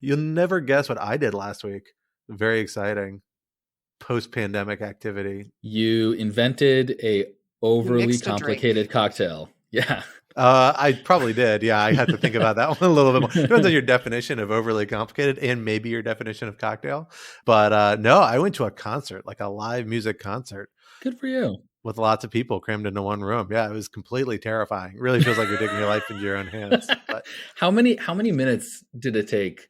You'll never guess what I did last week. Very exciting post-pandemic activity. You invented a overly mixed a drink. complicated cocktail. Yeah. I probably did. Yeah, I had to think about that one a little bit more. Depends on your definition of overly complicated and maybe your definition of cocktail. But no, I went to a concert, like a live music concert. Good for you. With lots of people crammed into one room. Yeah, it was completely terrifying. It really feels like you're taking your life into your own hands. But how many minutes did it take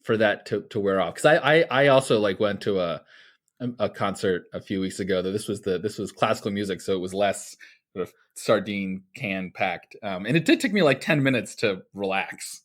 for that to wear off? Because I also like went to a concert a few weeks ago. This was classical music, so it was less sort of sardine can packed, and it did take me like 10 minutes to relax,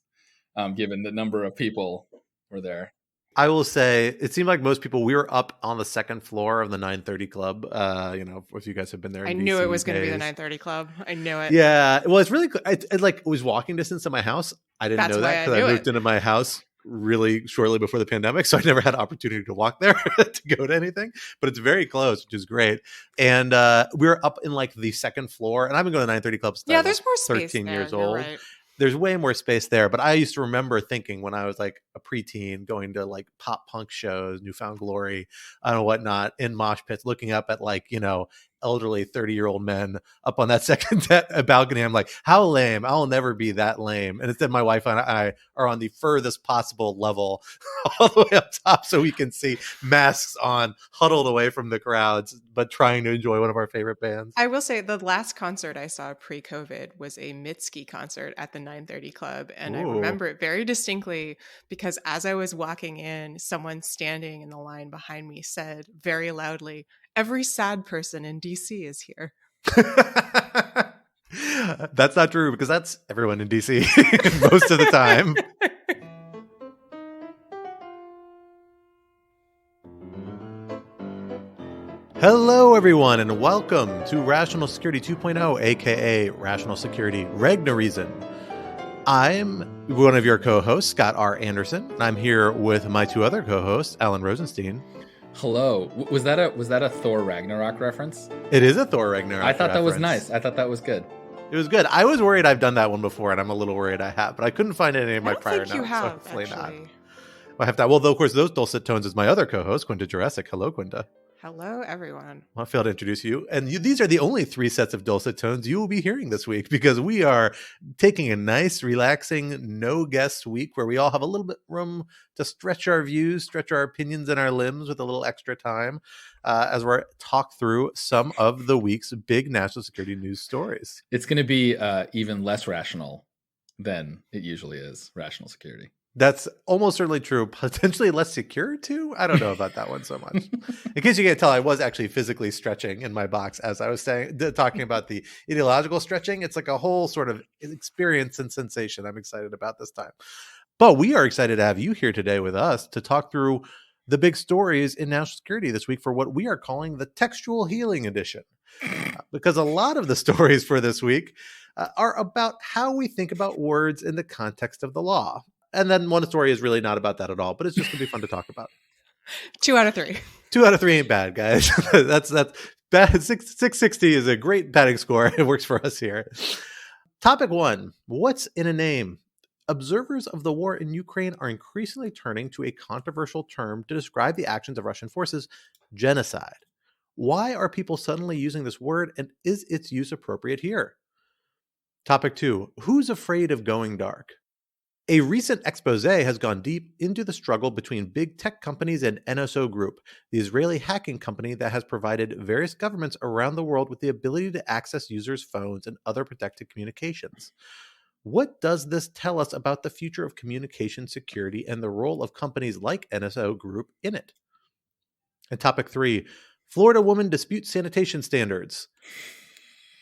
given the number of people were there. I will say it seemed like most people, we were up on the second floor of the 930 Club. If you guys have been there. I knew it was going to be the 930 Club. I knew it. Yeah. Well, it's really, it was walking distance to my house. I didn't know that because I moved into my house really shortly before the pandemic. So I never had an opportunity to walk there to go to anything, but it's very close, which is great. And we were up in like the second floor, and I've been going to 930 Club since I was there's more space 13 there. years You're old. right. There's way more space there, but I used to remember thinking when I was like a preteen, going to like pop punk shows, Newfound Glory, and whatnot, in mosh pits, looking up at like, elderly 30-year-old men up on that second balcony. I'm like, how lame. I'll never be that lame. And instead my wife and I are on the furthest possible level all the way up top so we can see, masks on, huddled away from the crowds, but trying to enjoy one of our favorite bands. I will say the last concert I saw pre-COVID was a Mitski concert at the 930 Club. And I remember it very distinctly because as I was walking in, someone standing in the line behind me said very loudly, "Every sad person in DC is here." That's not true because that's everyone in DC most of the time. Hello, everyone, and welcome to Rational Security 2.0, aka Rational Security Regnareason. I'm one of your co-hosts, Scott R. Anderson, and I'm here with my two other co-hosts, Alan Rosenstein. Hello. Was that a Thor Ragnarok reference? It is a Thor Ragnarok I thought reference. That was nice. I thought that was good. It was good. I was worried I've done that one before, and I'm a little worried I have, but I couldn't find any of my prior notes. You have, so hopefully actually. Not. I have that. Well, of course, those dulcet tones is my other co-host, Quinta Jurassic. Hello, Quinta. Hello, everyone. Well, I failed to introduce you. And these are the only three sets of dulcet tones you will be hearing this week because we are taking a nice, relaxing, no-guest week where we all have a little bit room to stretch our views, stretch our opinions and our limbs with a little extra time as we're talk through some of the week's big national security news stories. It's going to be even less rational than it usually is, rational security. That's almost certainly true. Potentially less secure too. I don't know about that one so much. In case you can't tell, I was actually physically stretching in my box as I was talking about the ideological stretching. It's like a whole sort of experience and sensation I'm excited about this time. But we are excited to have you here today with us to talk through the big stories in national security this week for what we are calling the Textual Healing Edition. Because a lot of the stories for this week are about how we think about words in the context of the law. And then one story is really not about that at all, but it's just going to be fun to talk about. 2 out of 3. 2 out of 3 ain't bad, guys. that's bad. 660 is a great batting score. It works for us here. Topic 1. What's in a name? Observers of the war in Ukraine are increasingly turning to a controversial term to describe the actions of Russian forces: genocide. Why are people suddenly using this word, and is its use appropriate here? Topic 2. Who's afraid of going dark? A recent expose has gone deep into the struggle between big tech companies and NSO Group, the Israeli hacking company that has provided various governments around the world with the ability to access users' phones and other protected communications. What does this tell us about the future of communication security and the role of companies like NSO Group in it? And topic 3, Florida woman disputes sanitation standards.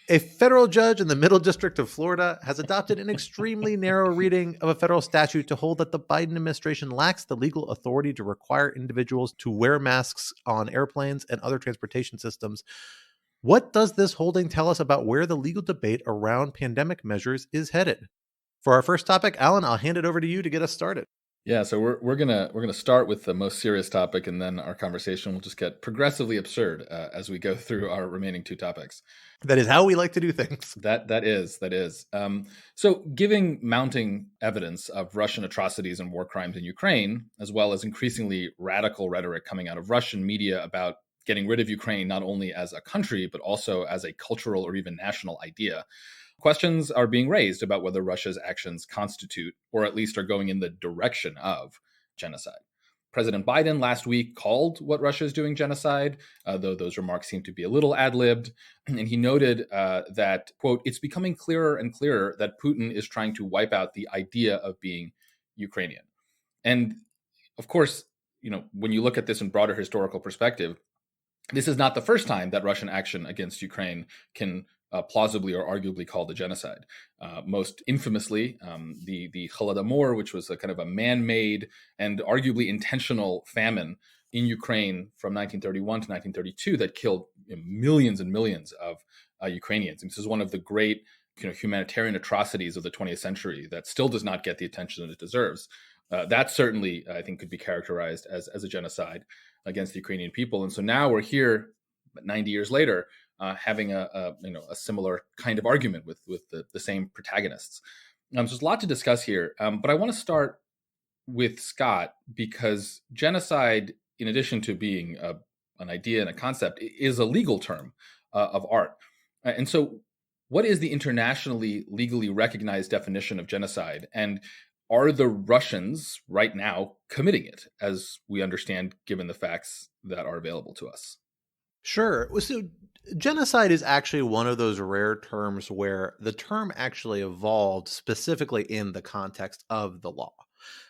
A federal judge in the Middle District of Florida has adopted an extremely narrow reading of a federal statute to hold that the Biden administration lacks the legal authority to require individuals to wear masks on airplanes and other transportation systems. What does this holding tell us about where the legal debate around pandemic measures is headed? For our first topic, Alan, I'll hand it over to you to get us started. Yeah, so we're gonna start with the most serious topic, and then our conversation will just get progressively absurd as we go through our remaining two topics. That is how we like to do things. That is. So, giving mounting evidence of Russian atrocities and war crimes in Ukraine, as well as increasingly radical rhetoric coming out of Russian media about getting rid of Ukraine not only as a country but also as a cultural or even national idea, questions are being raised about whether Russia's actions constitute, or at least are going in the direction of, genocide. President Biden last week called what Russia is doing genocide, though those remarks seem to be a little ad-libbed. And he noted that, quote, it's becoming clearer and clearer that Putin is trying to wipe out the idea of being Ukrainian. And of course, when you look at this in broader historical perspective, this is not the first time that Russian action against Ukraine can plausibly or arguably called a genocide. Most infamously, the Holodomor, which was a kind of a man-made and arguably intentional famine in Ukraine from 1931 to 1932 that killed millions and millions of Ukrainians. And this is one of the great humanitarian atrocities of the 20th century that still does not get the attention that it deserves. That certainly, I think, could be characterized as a genocide against the Ukrainian people. And so now we're here 90 years later, having a similar kind of argument with the same protagonists. So there's a lot to discuss here, but I want to start with Scott because genocide, in addition to being an idea and a concept, is a legal term of art. And so what is the internationally legally recognized definition of genocide? And are the Russians right now committing it, as we understand, given the facts that are available to us? Sure. So genocide is actually one of those rare terms where the term actually evolved specifically in the context of the law.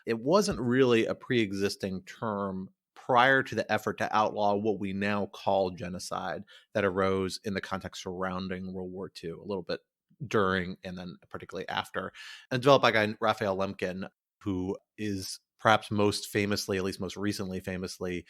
It wasn't really a pre-existing term prior to the effort to outlaw what we now call genocide that arose in the context surrounding World War II, a little bit during and then particularly after, and developed by a guy, Raphael Lemkin, who is perhaps most famously, at least most recently famously,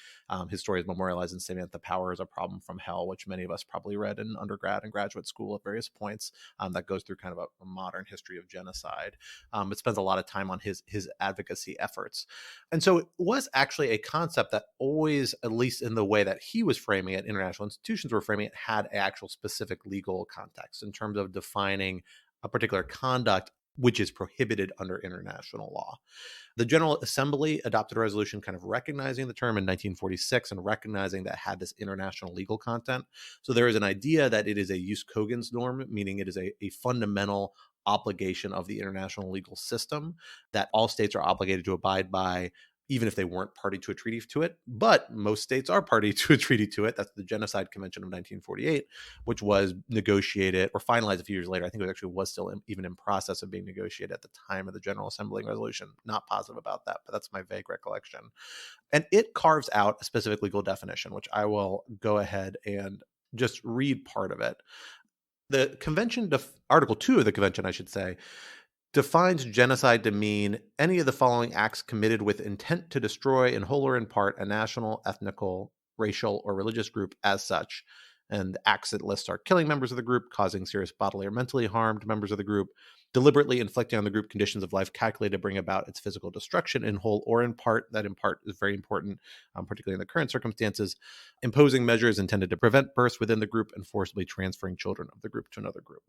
his story is memorialized in Samantha Power is a Problem from Hell, which many of us probably read in undergrad and graduate school at various points. That goes through kind of a modern history of genocide. It spends a lot of time on his advocacy efforts. And so it was actually a concept that always, at least in the way that he was framing it, international institutions were framing it, had an actual specific legal context in terms of defining a particular conduct which is prohibited under international law. The General Assembly adopted a resolution kind of recognizing the term in 1946 and recognizing that it had this international legal content. So there is an idea that it is a jus cogens norm, meaning it is a fundamental obligation of the international legal system that all states are obligated to abide by, even if they weren't party to a treaty to it. But most states are party to a treaty to it. That's the Genocide Convention of 1948, which was negotiated or finalized a few years later. I think it actually was still even in process of being negotiated at the time of the General Assembly resolution. Not positive about that, but that's my vague recollection. And it carves out a specific legal definition, which I will go ahead and just read part of it. The convention, Article 2 of the convention, I should say, defines genocide to mean any of the following acts committed with intent to destroy in whole or in part a national, ethnical, racial, or religious group as such. And the acts it lists are killing members of the group, causing serious bodily or mentally harm to members of the group, deliberately inflicting on the group conditions of life calculated to bring about its physical destruction in whole or in part. That in part is very important, particularly in the current circumstances, imposing measures intended to prevent births within the group and forcibly transferring children of the group to another group.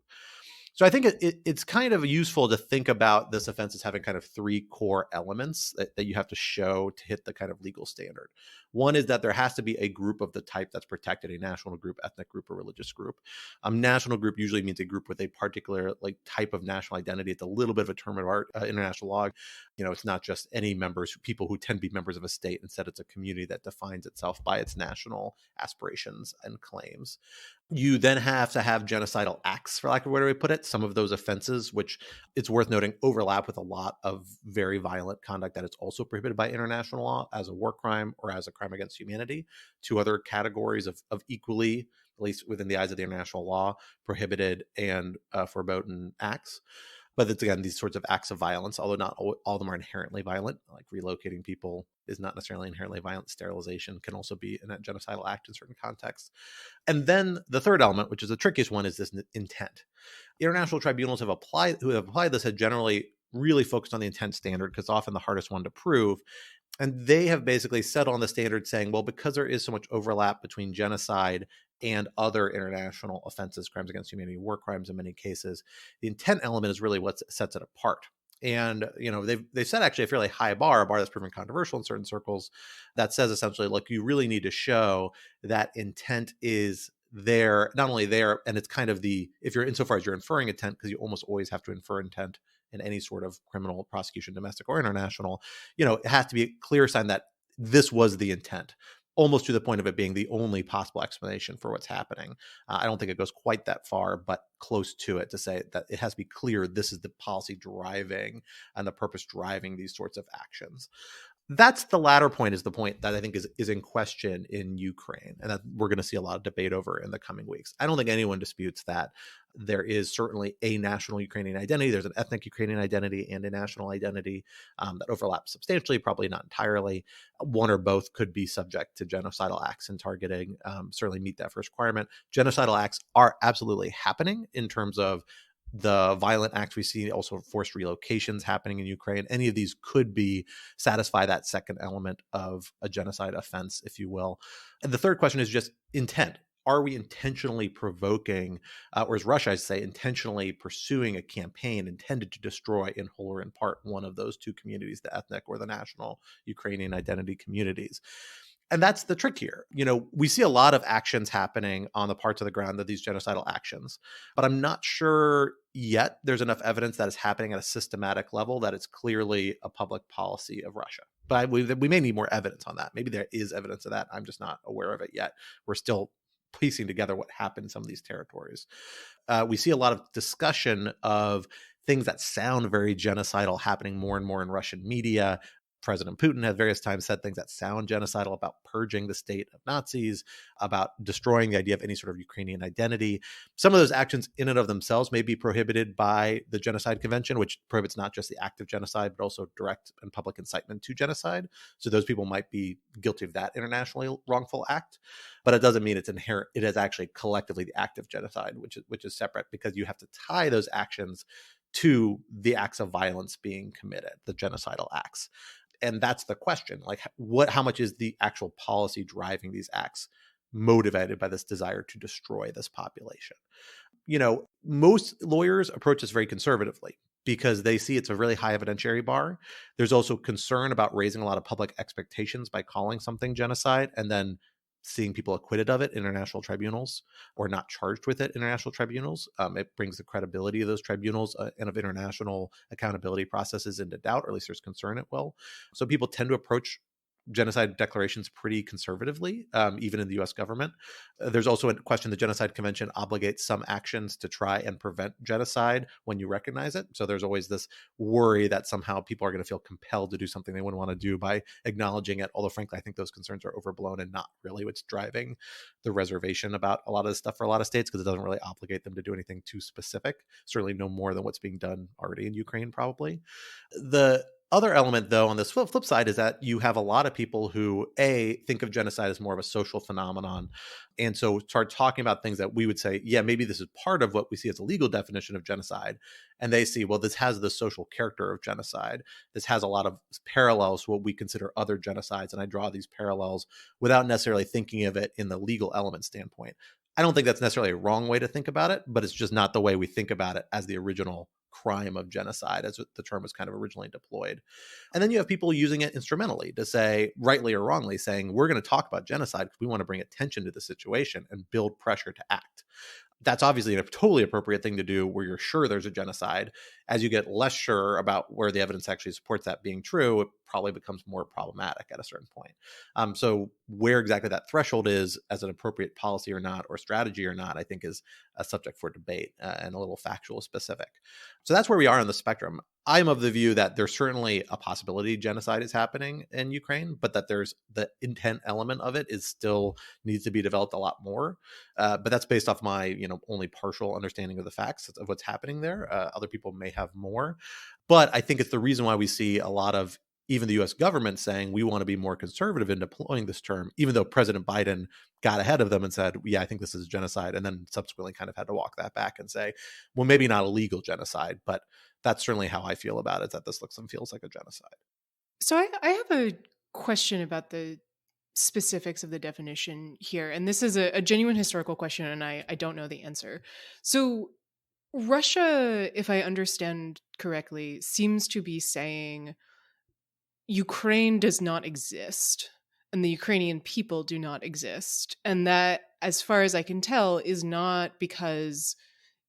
So I think it's kind of useful to think about this offense as having kind of three core elements that you have to show to hit the kind of legal standard. One is that there has to be a group of the type that's protected, a national group, ethnic group, or religious group. National group usually means a group with a particular type of national identity. It's a little bit of a term of art, international law. It's not just any members, people who tend to be members of a state. Instead, it's a community that defines itself by its national aspirations and claims. You then have to have genocidal acts, for lack of a better way to put it. Some of those offenses, which it's worth noting, overlap with a lot of very violent conduct that is also prohibited by international law as a war crime or as a crime against humanity. Two other categories of equally, at least within the eyes of the international law, prohibited and forbidden acts. But it's, again, these sorts of acts of violence, although not all of them are inherently violent, like relocating people is not necessarily inherently violent. Sterilization can also be a genocidal act in certain contexts. And then the third element, which is the trickiest one, is this intent. International tribunals who have applied this have generally really focused on the intent standard because it's often the hardest one to prove. And they have basically settled on the standard saying, well, because there is so much overlap between genocide and other international offenses, crimes against humanity, war crimes in many cases, the intent element is really what sets it apart. And, they've set actually a fairly high bar, a bar that's proven controversial in certain circles, that says essentially, look, you really need to show that intent is there, not only there, and it's kind of if you're insofar as you're inferring intent, because you almost always have to infer intent in any sort of criminal prosecution, domestic or international, it has to be a clear sign that this was the intent, almost to the point of it being the only possible explanation for what's happening. I don't think it goes quite that far, but close to it, to say that it has to be clear this is the policy driving and the purpose driving these sorts of actions. That's the latter point, is the point that I think is in question in Ukraine, and that we're going to see a lot of debate over in the coming weeks. I don't think anyone disputes that there is certainly a national Ukrainian identity. There's an ethnic Ukrainian identity and a national identity that overlap substantially, probably not entirely. One or both could be subject to genocidal acts and targeting, certainly meet that first requirement. Genocidal acts are absolutely happening in terms of the violent acts we see, also forced relocations happening in Ukraine. Any of these could satisfy that second element of a genocide offense, if you will. And the third question is just intent. Are we intentionally provoking, or as Russia, I say, intentionally pursuing a campaign intended to destroy in whole or in part one of those two communities, the ethnic or the national Ukrainian identity communities? And that's the trick here. We see a lot of actions happening on the parts of the ground of these genocidal actions, but I'm not sure yet there's enough evidence that it's happening at a systematic level that it's clearly a public policy of Russia. But we may need more evidence on that. Maybe there is evidence of that. I'm just not aware of it yet. We're still piecing together what happened in some of these territories. We see a lot of discussion of things that sound very genocidal happening more and more in Russian media. President Putin at various times said things that sound genocidal about purging the state of Nazis, about destroying the idea of any sort of Ukrainian identity. Some of those actions in and of themselves may be prohibited by the Genocide Convention, which prohibits not just the act of genocide, but also direct and public incitement to genocide. So those people might be guilty of that internationally wrongful act. But it doesn't mean it's inherent. It is actually collectively the act of genocide, which is separate, because you have to tie those actions to the acts of violence being committed, the genocidal acts. And that's the question, like how much is the actual policy driving these acts motivated by this desire to destroy this population? Most lawyers approach this very conservatively because they see it's a really high evidentiary bar. There's also concern about raising a lot of public expectations by calling something genocide and then seeing people acquitted of it in international tribunals or not charged with it in international tribunals. It brings the credibility of those tribunals and of international accountability processes into doubt, or at least there's concern it will. So people tend to approach genocide declarations pretty conservatively, even in the US government. There's also a question: the Genocide Convention obligates some actions to try and prevent genocide when you recognize it. So there's always this worry that somehow people are going to feel compelled to do something they wouldn't want to do by acknowledging it. Although frankly, I think those concerns are overblown and not really what's driving the reservation about a lot of this stuff for a lot of states, because it doesn't really obligate them to do anything too specific, certainly no more than what's being done already in Ukraine, probably. The other element, though, on this flip side is that you have a lot of people who, think of genocide as more of a social phenomenon. And so start talking about things that we would say, yeah, maybe this is part of what we see as a legal definition of genocide. And they see, well, this has the social character of genocide. This has a lot of parallels to what we consider other genocides. And I draw these parallels without necessarily thinking of it in the legal element standpoint. I don't think that's necessarily a wrong way to think about it, but it's just not the way we think about it as the original crime of genocide, as the term was kind of originally deployed. And then you have people using it instrumentally to say, rightly or wrongly, saying, we're going to talk about genocide because we want to bring attention to the situation and build pressure to act. That's obviously a totally appropriate thing to do where you're sure there's a genocide. As you get less sure about where the evidence actually supports that being true, it probably becomes more problematic at a certain point. So where exactly that threshold is as an appropriate policy or not, or strategy or not, I think is a subject for debate and a little factual specific. So that's where we are on the spectrum. I'm of the view that there's certainly a possibility genocide is happening in Ukraine, but that there's the intent element of it is still needs to be developed a lot more. But that's based off my, only partial understanding of the facts of what's happening there. Other people may have more, but I think it's the reason why we see a lot of even the US government saying we want to be more conservative in deploying this term, even though President Biden got ahead of them and said, yeah, I think this is genocide. And then subsequently kind of had to walk that back and say, well, maybe not a legal genocide, but That's certainly how I feel about it, that this looks and feels like a genocide. So I have a question about the specifics of the definition here. And this is a genuine historical question, and I don't know the answer. So Russia, if I understand correctly, seems to be saying Ukraine does not exist and the Ukrainian people do not exist. And that, as far as I can tell, is not because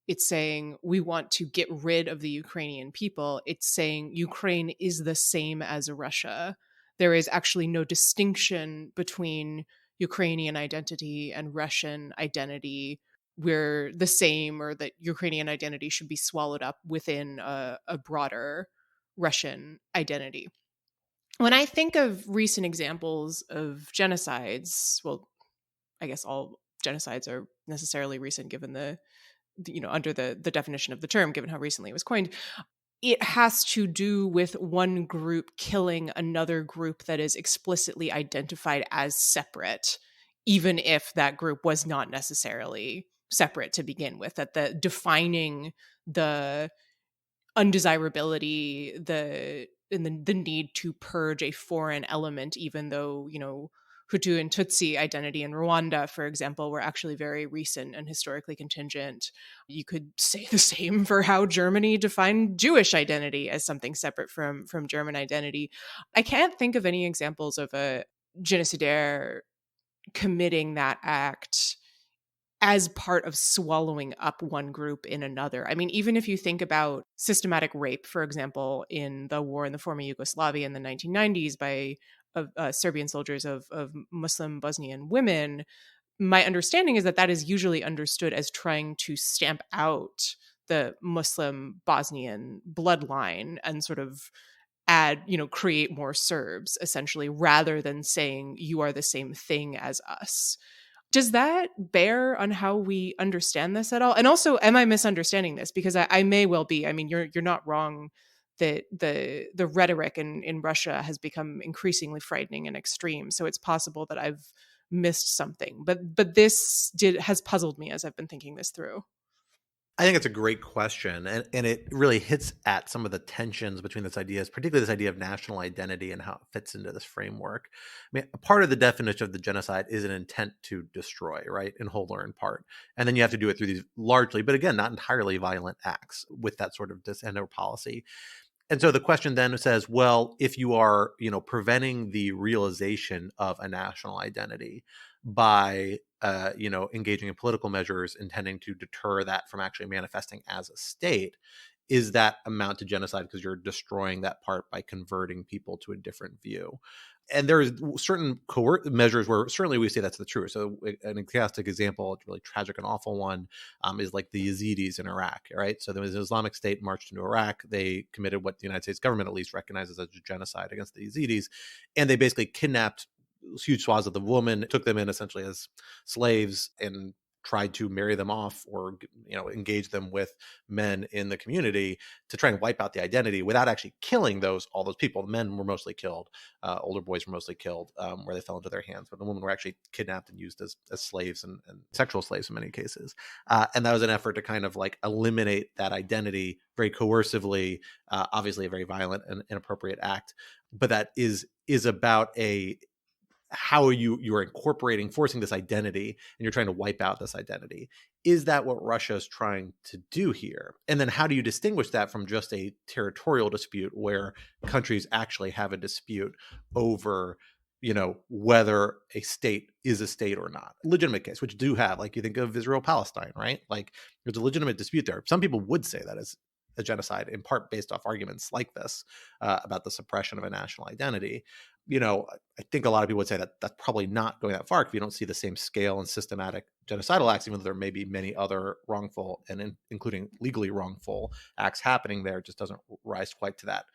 it's saying we want to get rid of the Ukrainian people. It's saying Ukraine is the same as Russia. There is actually no distinction between Ukrainian identity and Russian identity. We're the same, or that Ukrainian identity should be swallowed up within a broader Russian identity. When I think of recent examples of genocides, well, I guess all genocides are necessarily recent given the under the definition of the term, given how recently it was coined, it has to do with one group killing another group that is explicitly identified as separate, even if that group was not necessarily separate to begin with. That the defining the undesirability, the need to purge a foreign element, even though, Hutu and Tutsi identity in Rwanda, for example, were actually very recent and historically contingent. You could say the same for how Germany defined Jewish identity as something separate from German identity. I can't think of any examples of a genocidaire committing that act as part of swallowing up one group in another. I mean, even if you think about systematic rape, for example, in the war in the former Yugoslavia in the 1990s by Serbian soldiers of Muslim Bosnian women, my understanding is that is usually understood as trying to stamp out the Muslim Bosnian bloodline and sort of create more Serbs, essentially, rather than saying you are the same thing as us. Does that bear on how we understand this at all? And also, am I misunderstanding this? Because I may well be. I mean, you're not wrong that the rhetoric in Russia has become increasingly frightening and extreme. So it's possible that I've missed something. But this has puzzled me as I've been thinking this through. I think it's a great question, and it really hits at some of the tensions between this ideas, particularly this idea of national identity and how it fits into this framework. I mean, a part of the definition of the genocide is an intent to destroy, right, in whole or in part. And then you have to do it through these largely, but again, not entirely violent acts with that sort of dis-endo policy. And so the question then says, well, if you are, preventing the realization of a national identity by, engaging in political measures intending to deter that from actually manifesting as a state, is that amount to genocide because you're destroying that part by converting people to a different view? And there's certain measures where certainly we say that's the truth. So an classic example, a really tragic and awful one, is like the Yazidis in Iraq, right? So there was an Islamic State marched into Iraq. They committed what the United States government at least recognizes as a genocide against the Yazidis. And they basically kidnapped huge swaths of the women, took them in essentially as slaves, and tried to marry them off or engage them with men in the community to try and wipe out the identity without actually killing all those people. The men were mostly killed, older boys were mostly killed, where they fell into their hands, but the women were actually kidnapped and used as slaves and sexual slaves in many cases. And that was an effort to kind of like eliminate that identity very coercively, obviously a very violent and inappropriate act, but that is about how you are incorporating, forcing this identity, and you're trying to wipe out this identity. Is that what Russia is trying to do here? And then how do you distinguish that from just a territorial dispute where countries actually have a dispute over, whether a state is a state or not? Legitimate case, which do have, like you think of Israel-Palestine, right? Like there's a legitimate dispute there. Some people would say that is a genocide, in part based off arguments like this about the suppression of a national identity. I think a lot of people would say that that's probably not going that far if you don't see the same scale and systematic genocidal acts, even though there may be many other wrongful and including legally wrongful acts happening there. It just doesn't rise quite to that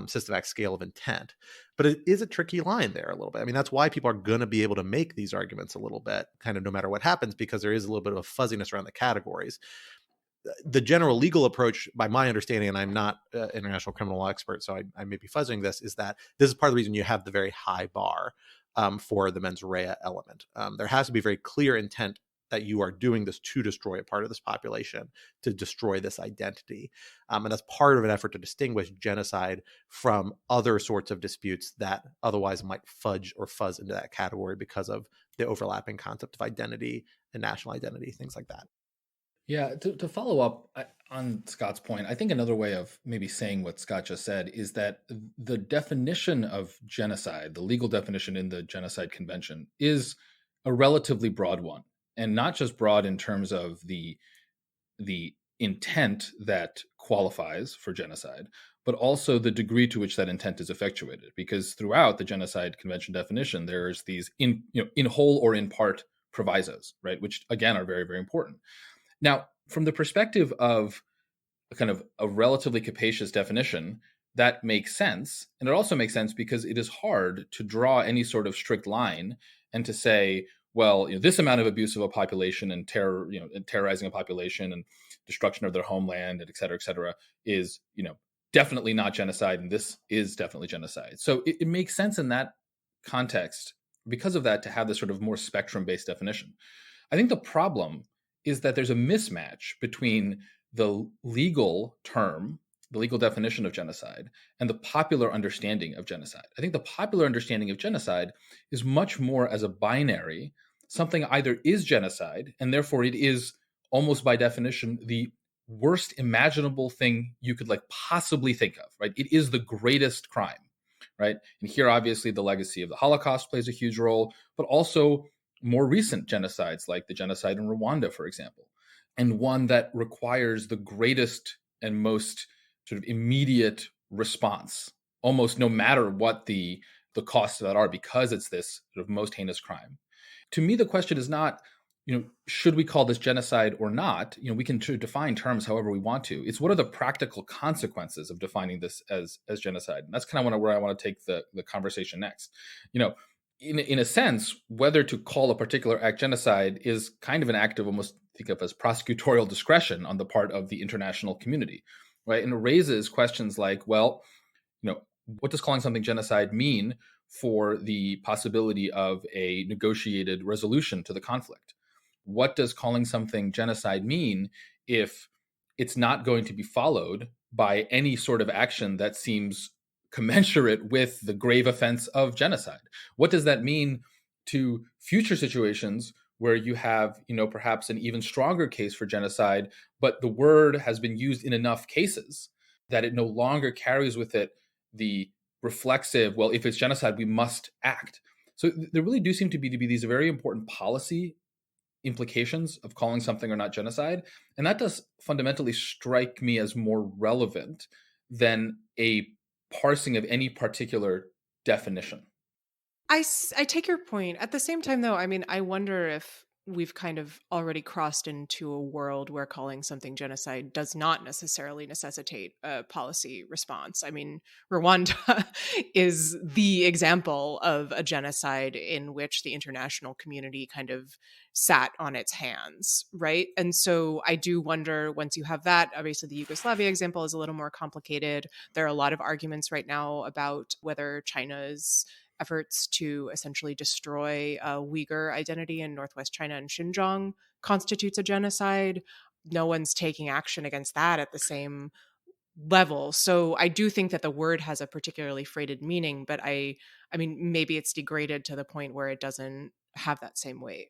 systematic scale of intent. But it is a tricky line there a little bit. I mean, that's why people are going to be able to make these arguments a little bit, kind of no matter what happens, because there is a little bit of a fuzziness around the categories. The general legal approach, by my understanding, and I'm not an international criminal law expert, so I may be fuzzing this, is that this is part of the reason you have the very high bar for the mens rea element. There has to be very clear intent that you are doing this to destroy a part of this population, to destroy this identity. And that's part of an effort to distinguish genocide from other sorts of disputes that otherwise might fudge or fuzz into that category because of the overlapping concept of identity and national identity, things like that. Yeah, to follow up on Scott's point, I think another way of maybe saying what Scott just said is that the definition of genocide, the legal definition in the Genocide Convention, is a relatively broad one. And not just broad in terms of the intent that qualifies for genocide, but also the degree to which that intent is effectuated. Because throughout the Genocide Convention definition, there's these in whole or in part provisos, right? Which again are very, very important. Now, from the perspective of a kind of a relatively capacious definition, that makes sense. And it also makes sense because it is hard to draw any sort of strict line and to say, well, this amount of abuse of a population and terror, and terrorizing a population and destruction of their homeland, and et cetera, is, definitely not genocide, and this is definitely genocide. So it makes sense in that context, because of that, to have this sort of more spectrum-based definition. I think the problem is that there's a mismatch between the legal term, the legal definition of genocide, and the popular understanding of genocide. I think the popular understanding of genocide is much more as a binary. Something either is genocide, and therefore it is almost by definition the worst imaginable thing you could possibly think of, right? It is the greatest crime, right? And here, obviously, the legacy of the Holocaust plays a huge role, but also more recent genocides like the genocide in Rwanda, for example, and one that requires the greatest and most sort of immediate response, almost no matter what the costs of that are, because it's this sort of most heinous crime. To me, the question is not, should we call this genocide or not? We can define terms however we want to. It's what are the practical consequences of defining this as genocide? And that's kind of where I want to take the conversation next. In a sense, whether to call a particular act genocide is kind of an act of almost think of as prosecutorial discretion on the part of the international community, right? And it raises questions like, well, what does calling something genocide mean for the possibility of a negotiated resolution to the conflict? What does calling something genocide mean if it's not going to be followed by any sort of action that seems commensurate with the grave offense of genocide? What does that mean to future situations where you have, perhaps an even stronger case for genocide, but the word has been used in enough cases that it no longer carries with it the reflexive, well, if it's genocide, we must act. So there really do seem to be these very important policy implications of calling something or not genocide. And that does fundamentally strike me as more relevant than a parsing of any particular definition. I take your point. At the same time, though, I wonder if we've kind of already crossed into a world where calling something genocide does not necessarily necessitate a policy response. Rwanda is the example of a genocide in which the international community kind of sat on its hands, right? And so I do wonder, once you have that, obviously the Yugoslavia example is a little more complicated. There are a lot of arguments right now about whether China's efforts to essentially destroy Uyghur identity in northwest China and Xinjiang constitutes a genocide. No one's taking action against that at the same level. So I do think that the word has a particularly freighted meaning, but maybe it's degraded to the point where it doesn't have that same weight.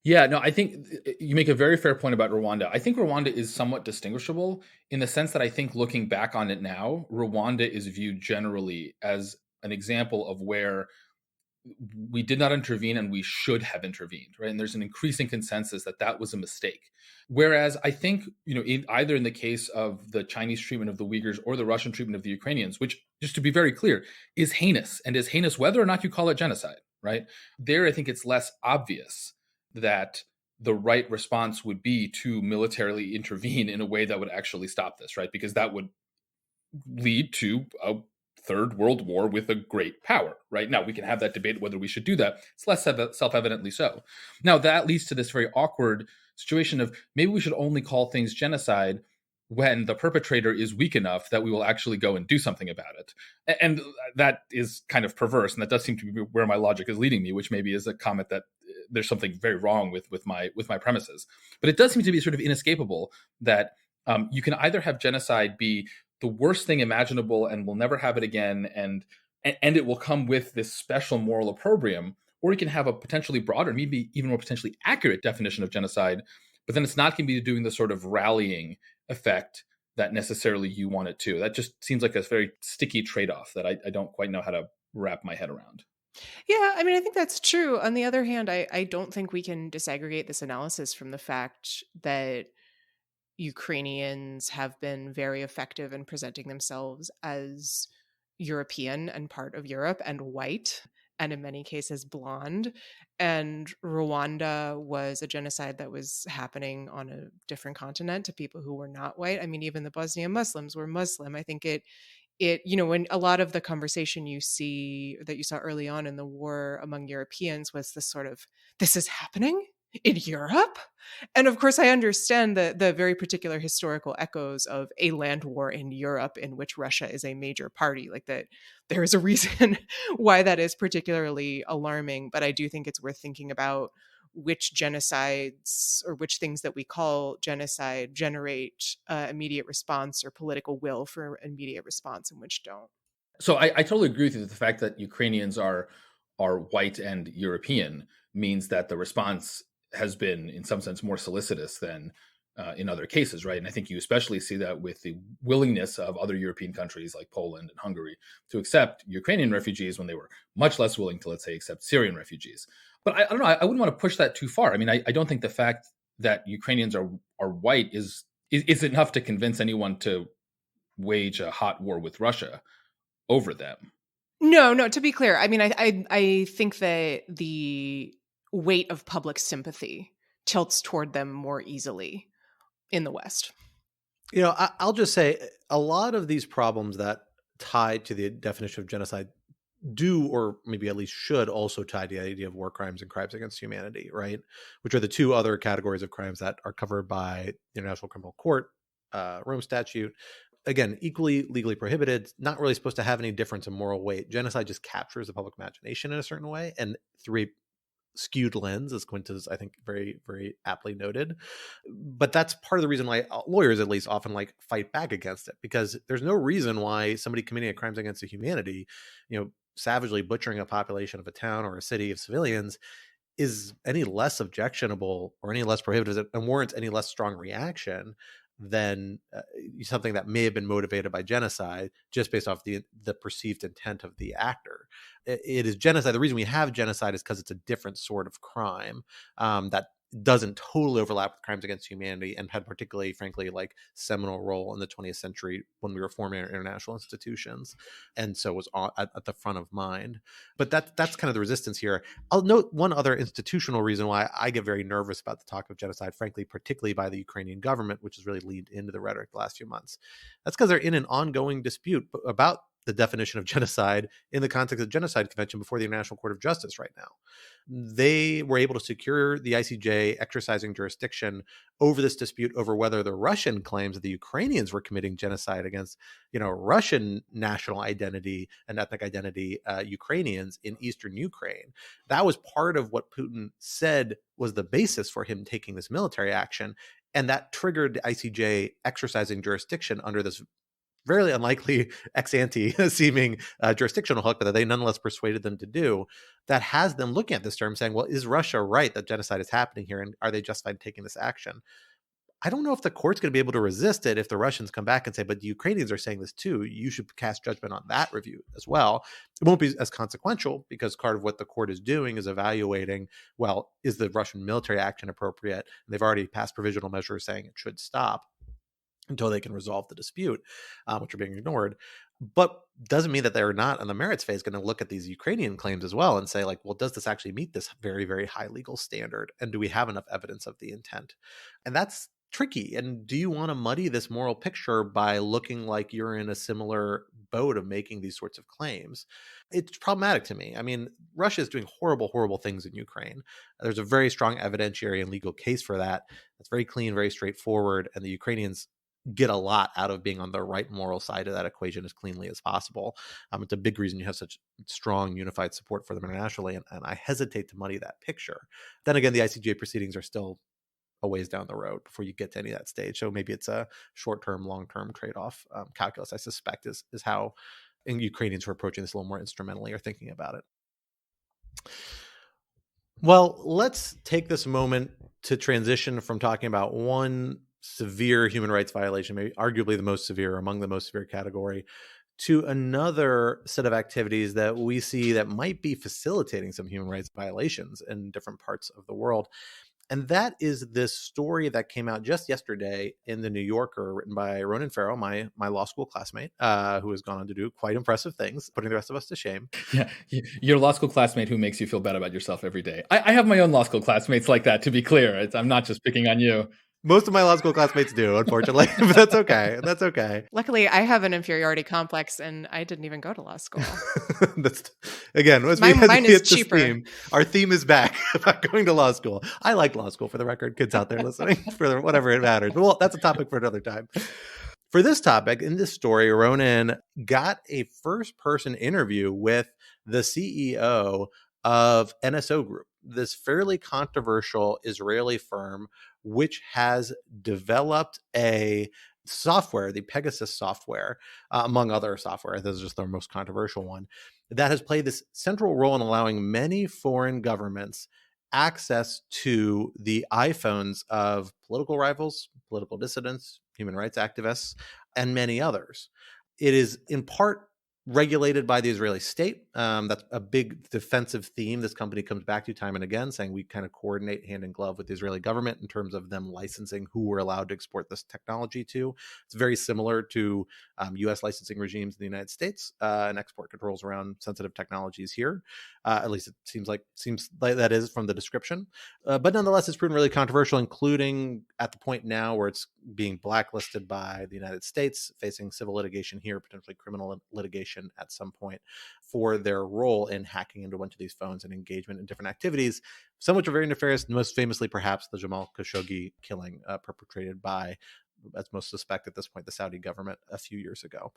Yeah, no, I think you make a very fair point about Rwanda. I think Rwanda is somewhat distinguishable in the sense that I think looking back on it now, Rwanda is viewed generally as an example of where we did not intervene and we should have intervened, right? And there's an increasing consensus that that was a mistake. Whereas I think, either in the case of the Chinese treatment of the Uyghurs or the Russian treatment of the Ukrainians, which, just to be very clear, is heinous, and is heinous whether or not you call it genocide, right? There, I think it's less obvious that the right response would be to militarily intervene in a way that would actually stop this, right? Because that would lead to a third world war with a great power, right? Now, we can have that debate whether we should do that. It's less self-evidently so. Now, that leads to this very awkward situation of maybe we should only call things genocide when the perpetrator is weak enough that we will actually go and do something about it. And that is kind of perverse, and that does seem to be where my logic is leading me, which maybe is a comment that there's something very wrong with my premises. But it does seem to be sort of inescapable that you can either have genocide be the worst thing imaginable and we'll never have it again, and it will come with this special moral opprobrium, or you can have a potentially broader, maybe even more potentially accurate definition of genocide, but then it's not going to be doing the sort of rallying effect that necessarily you want it to. That just seems like a very sticky trade-off that I don't quite know how to wrap my head around. Yeah, I mean, I think that's true. On the other hand, I don't think we can disaggregate this analysis from the fact that Ukrainians have been very effective in presenting themselves as European and part of Europe and white, and in many cases blonde. And Rwanda was a genocide that was happening on a different continent to people who were not white. I mean, even the Bosnian Muslims were Muslim. I think it when a lot of the conversation you saw early on in the war among Europeans was this sort of, this is happening in Europe? And of course, I understand the very particular historical echoes of a land war in Europe in which Russia is a major party, like that there is a reason why that is particularly alarming. But I do think it's worth thinking about which genocides or which things that we call genocide generate immediate response or political will for immediate response and which don't. So I totally agree with you that the fact that Ukrainians are white and European means that the response has been, in some sense, more solicitous than in other cases, right? And I think you especially see that with the willingness of other European countries like Poland and Hungary to accept Ukrainian refugees when they were much less willing to, let's say, accept Syrian refugees. But I don't know, I wouldn't want to push that too far. I mean, I don't think the fact that Ukrainians are white is enough to convince anyone to wage a hot war with Russia over them. No, to be clear, I mean, I think that the weight of public sympathy tilts toward them more easily in the West. You know, I'll just say a lot of these problems that tie to the definition of genocide do, or maybe at least should, also tie to the idea of war crimes and crimes against humanity, right? Which are the two other categories of crimes that are covered by the International Criminal Court, Rome Statute. Again, equally legally prohibited, not really supposed to have any difference in moral weight. Genocide just captures the public imagination in a certain way, and through a skewed lens, as Quinta's, I think, very, very aptly noted. But that's part of the reason why lawyers, at least, often fight back against it, because there's no reason why somebody committing a crimes against humanity, savagely butchering a population of a town or a city of civilians, is any less objectionable or any less prohibitive and warrants any less strong reaction than something that may have been motivated by genocide just based off the perceived intent of the actor. It is genocide. The reason we have genocide is because it's a different sort of crime that doesn't totally overlap with crimes against humanity, and had particularly, frankly, seminal role in the 20th century when we were forming our international institutions, and so was at the front of mind. But that's kind of the resistance here. I'll note one other institutional reason why I get very nervous about the talk of genocide, frankly, particularly by the Ukrainian government, which has really leaned into the rhetoric the last few months. That's because they're in an ongoing dispute about the definition of genocide in the context of the Genocide Convention before the International Court of Justice right now. They were able to secure the ICJ exercising jurisdiction over this dispute over whether the Russian claims that the Ukrainians were committing genocide against, Russian national identity and ethnic identity Ukrainians in eastern Ukraine. That was part of what Putin said was the basis for him taking this military action. And that triggered the ICJ exercising jurisdiction under this very unlikely ex-ante seeming jurisdictional hook, but that they nonetheless persuaded them to do, that has them looking at this term saying, well, is Russia right that genocide is happening here? And are they justified in taking this action? I don't know if the court's going to be able to resist it if the Russians come back and say, but the Ukrainians are saying this too. You should cast judgment on that review as well. It won't be as consequential because part of what the court is doing is evaluating, well, is the Russian military action appropriate? And they've already passed provisional measures saying it should stop until they can resolve the dispute, which are being ignored. But doesn't mean that they're not, on the merits phase, going to look at these Ukrainian claims as well and say, well, does this actually meet this very, very high legal standard? And do we have enough evidence of the intent? And that's tricky. And do you want to muddy this moral picture by looking like you're in a similar boat of making these sorts of claims? It's problematic to me. I mean, Russia is doing horrible, horrible things in Ukraine. There's a very strong evidentiary and legal case for that. It's very clean, very straightforward. And the Ukrainians get a lot out of being on the right moral side of that equation as cleanly as possible. It's a big reason you have such strong unified support for them internationally, and I hesitate to muddy that picture. Then again, the ICJ proceedings are still a ways down the road before you get to any of that stage. So maybe it's a short-term, long-term trade-off calculus, I suspect, is how Ukrainians who are approaching this a little more instrumentally are thinking about it. Well, let's take this moment to transition from talking about one severe human rights violation, maybe arguably the most severe, among the most severe category, to another set of activities that we see that might be facilitating some human rights violations in different parts of the world. And that is this story that came out just yesterday in the New Yorker, written by Ronan Farrow, my law school classmate, who has gone on to do quite impressive things, putting the rest of us to shame. Yeah, your law school classmate who makes you feel bad about yourself every day. I have my own law school classmates like that, to be clear. I'm not just picking on you. Most of my law school classmates do, unfortunately, but that's okay. That's okay. Luckily, I have an inferiority complex, and I didn't even go to law school. Again, as mine is cheaper. Theme, our theme is back about going to law school. I like law school, for the record, kids out there listening, for whatever it matters. But well, that's a topic for another time. For this topic, in this story, Ronan got a first-person interview with the CEO of NSO Group, this fairly controversial Israeli firm, which has developed a software, the Pegasus software, among other software. This is just their most controversial one, that has played this central role in allowing many foreign governments access to the iPhones of political rivals, political dissidents, human rights activists, and many others. It is in part regulated by the Israeli state. That's a big defensive theme this company comes back to time and again, saying we kind of coordinate hand in glove with the Israeli government in terms of them licensing who we're allowed to export this technology to. It's very similar to U.S. licensing regimes in the United States and export controls around sensitive technologies here. At least it seems like that is from the description. But nonetheless, it's proven really controversial, including at the point now where it's being blacklisted by the United States, facing civil litigation here, potentially criminal litigation at some point, for their role in hacking into a bunch of these phones and engagement in different activities, some which are very nefarious, most famously perhaps the Jamal Khashoggi killing perpetrated by, as most suspect at this point, the Saudi government a few years ago.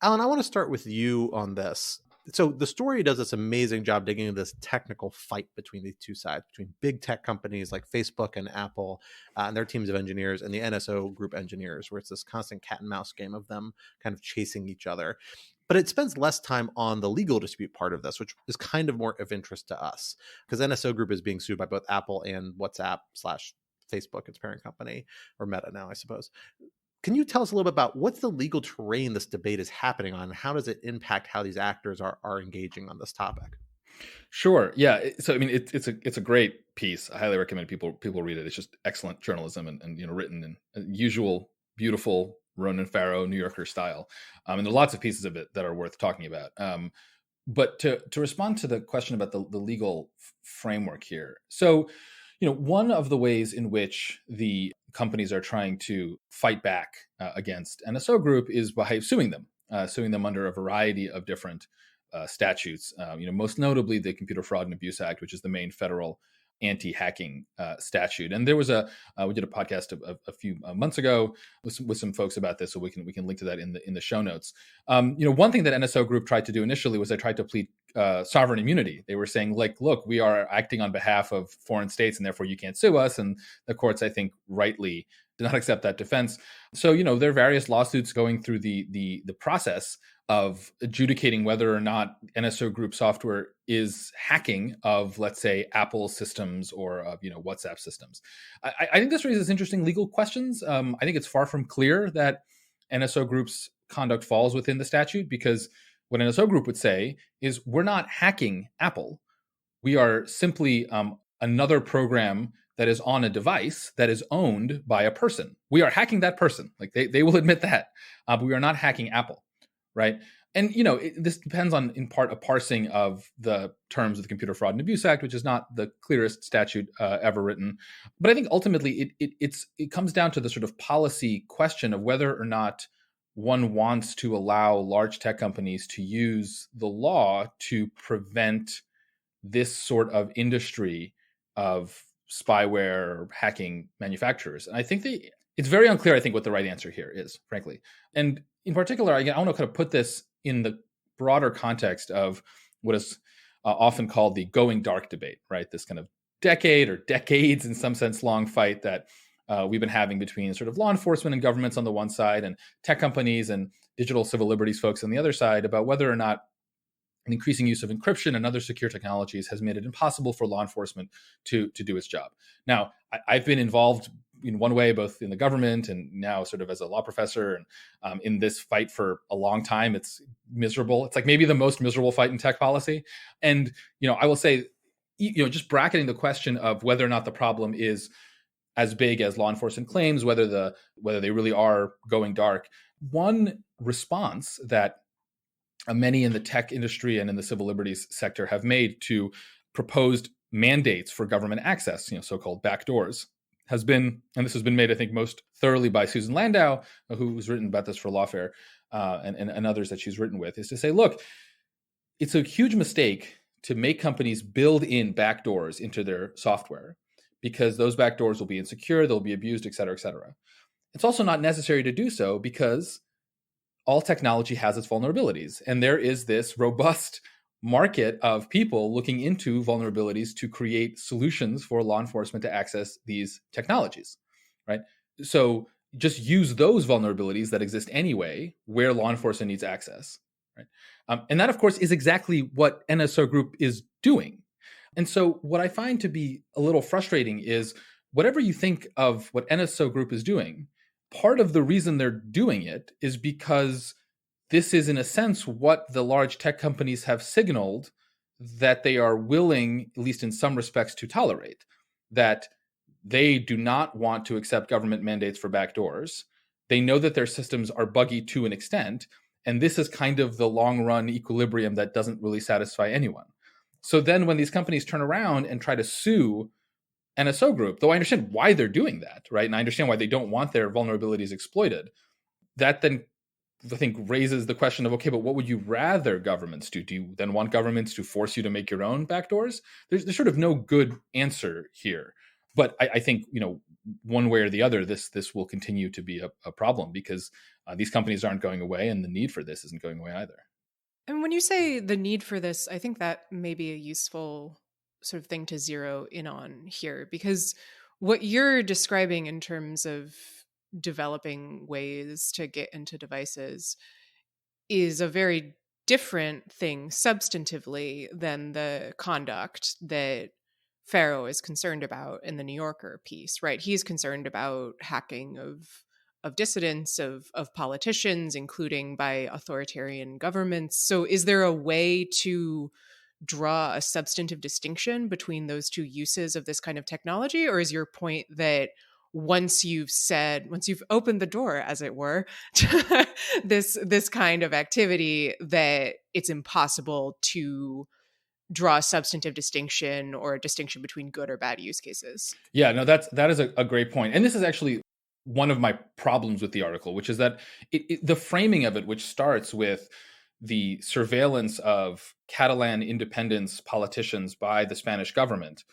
Alan, I want to start with you on this. So the story does this amazing job digging into this technical fight between these two sides, between big tech companies like Facebook and Apple and their teams of engineers, and the NSO Group engineers, where it's this constant cat and mouse game of them kind of chasing each other. But it spends less time on the legal dispute part of this, which is kind of more of interest to us, because NSO Group is being sued by both Apple and WhatsApp/Facebook, its parent company, or Meta now, I suppose. Can you tell us a little bit about what's the legal terrain this debate is happening on? How does it impact how these actors are engaging on this topic? Sure. Yeah. So I mean, it's a great piece. I highly recommend people read it. It's just excellent journalism and written in usual beautiful Ronan Farrow New Yorker style. And there are lots of pieces of it that are worth talking about. But to respond to the question about the legal framework here. So, one of the ways in which the companies are trying to fight back against NSO Group is by suing them under a variety of different statutes. Most notably the Computer Fraud and Abuse Act, which is the main federal anti-hacking statute. And there was we did a podcast a few months ago with some folks about this, so we can link to that in the show notes. One thing that NSO Group tried to do initially was they tried to plead sovereign immunity. They were saying, like, look, we are acting on behalf of foreign states, and therefore you can't sue us. And the courts, I think, rightly did not accept that defense. So, there are various lawsuits going through the process of adjudicating whether or not NSO Group software is hacking of, let's say, Apple systems or of, WhatsApp systems. I think this raises interesting legal questions. I think it's far from clear that NSO Group's conduct falls within the statute, because what NSO Group would say is, we're not hacking Apple. We are simply another program that is on a device that is owned by a person. We are hacking that person. Like they will admit that, but we are not hacking Apple. Right. And, this depends on, in part, a parsing of the terms of the Computer Fraud and Abuse Act, which is not the clearest statute ever written. But I think ultimately it comes down to the sort of policy question of whether or not one wants to allow large tech companies to use the law to prevent this sort of industry of spyware or hacking manufacturers. And I think it's very unclear, I think, what the right answer here is, frankly. And in particular, I want to kind of put this in the broader context of what is often called the going dark debate, right? This kind of decade or decades, in some sense, long fight that we've been having between sort of law enforcement and governments on the one side and tech companies and digital civil liberties folks on the other side about whether or not an increasing use of encryption and other secure technologies has made it impossible for law enforcement to do its job. Now, I've been involved in one way, both in the government and now sort of as a law professor, and in this fight for a long time. It's miserable. It's like maybe the most miserable fight in tech policy. And, I will say, just bracketing the question of whether or not the problem is as big as law enforcement claims, whether they really are going dark. One response that many in the tech industry and in the civil liberties sector have made to proposed mandates for government access, so-called backdoors, has been, and this has been made, I think, most thoroughly by Susan Landau, who's written about this for Lawfare, and others that she's written with, is to say, look, it's a huge mistake to make companies build in backdoors into their software, because those backdoors will be insecure, they'll be abused, et cetera, et cetera. It's also not necessary to do so because all technology has its vulnerabilities. And there is this robust market of people looking into vulnerabilities to create solutions for law enforcement to access these technologies, right? So just use those vulnerabilities that exist anyway where law enforcement needs access, right? And that, of course, is exactly what NSO Group is doing. And so what I find to be a little frustrating is whatever you think of what NSO Group is doing, part of the reason they're doing it is because this is, in a sense, what the large tech companies have signaled that they are willing, at least in some respects, to tolerate, that they do not want to accept government mandates for backdoors. They know that their systems are buggy to an extent, and this is kind of the long-run equilibrium that doesn't really satisfy anyone. So then when these companies turn around and try to sue NSO Group, though I understand why they're doing that, right? And I understand why they don't want their vulnerabilities exploited. That then, I think, raises the question of, okay, but what would you rather governments do? Do you then want governments to force you to make your own backdoors? There's sort of no good answer here. But I think, one way or the other, this will continue to be a problem because these companies aren't going away and the need for this isn't going away either. And when you say the need for this, I think that may be a useful sort of thing to zero in on here, because what you're describing in terms of developing ways to get into devices is a very different thing substantively than the conduct that Farrow is concerned about in the New Yorker piece, right? He's concerned about hacking of dissidents, of politicians, including by authoritarian governments. So is there a way to draw a substantive distinction between those two uses of this kind of technology? Or is your point that once you've opened the door, as it were, to this kind of activity, that it's impossible to draw a substantive distinction or a distinction between good or bad use cases? Yeah, no, that is a great point. And this is actually one of my problems with the article, which is that the framing of it, which starts with the surveillance of Catalan independence politicians by the Spanish government,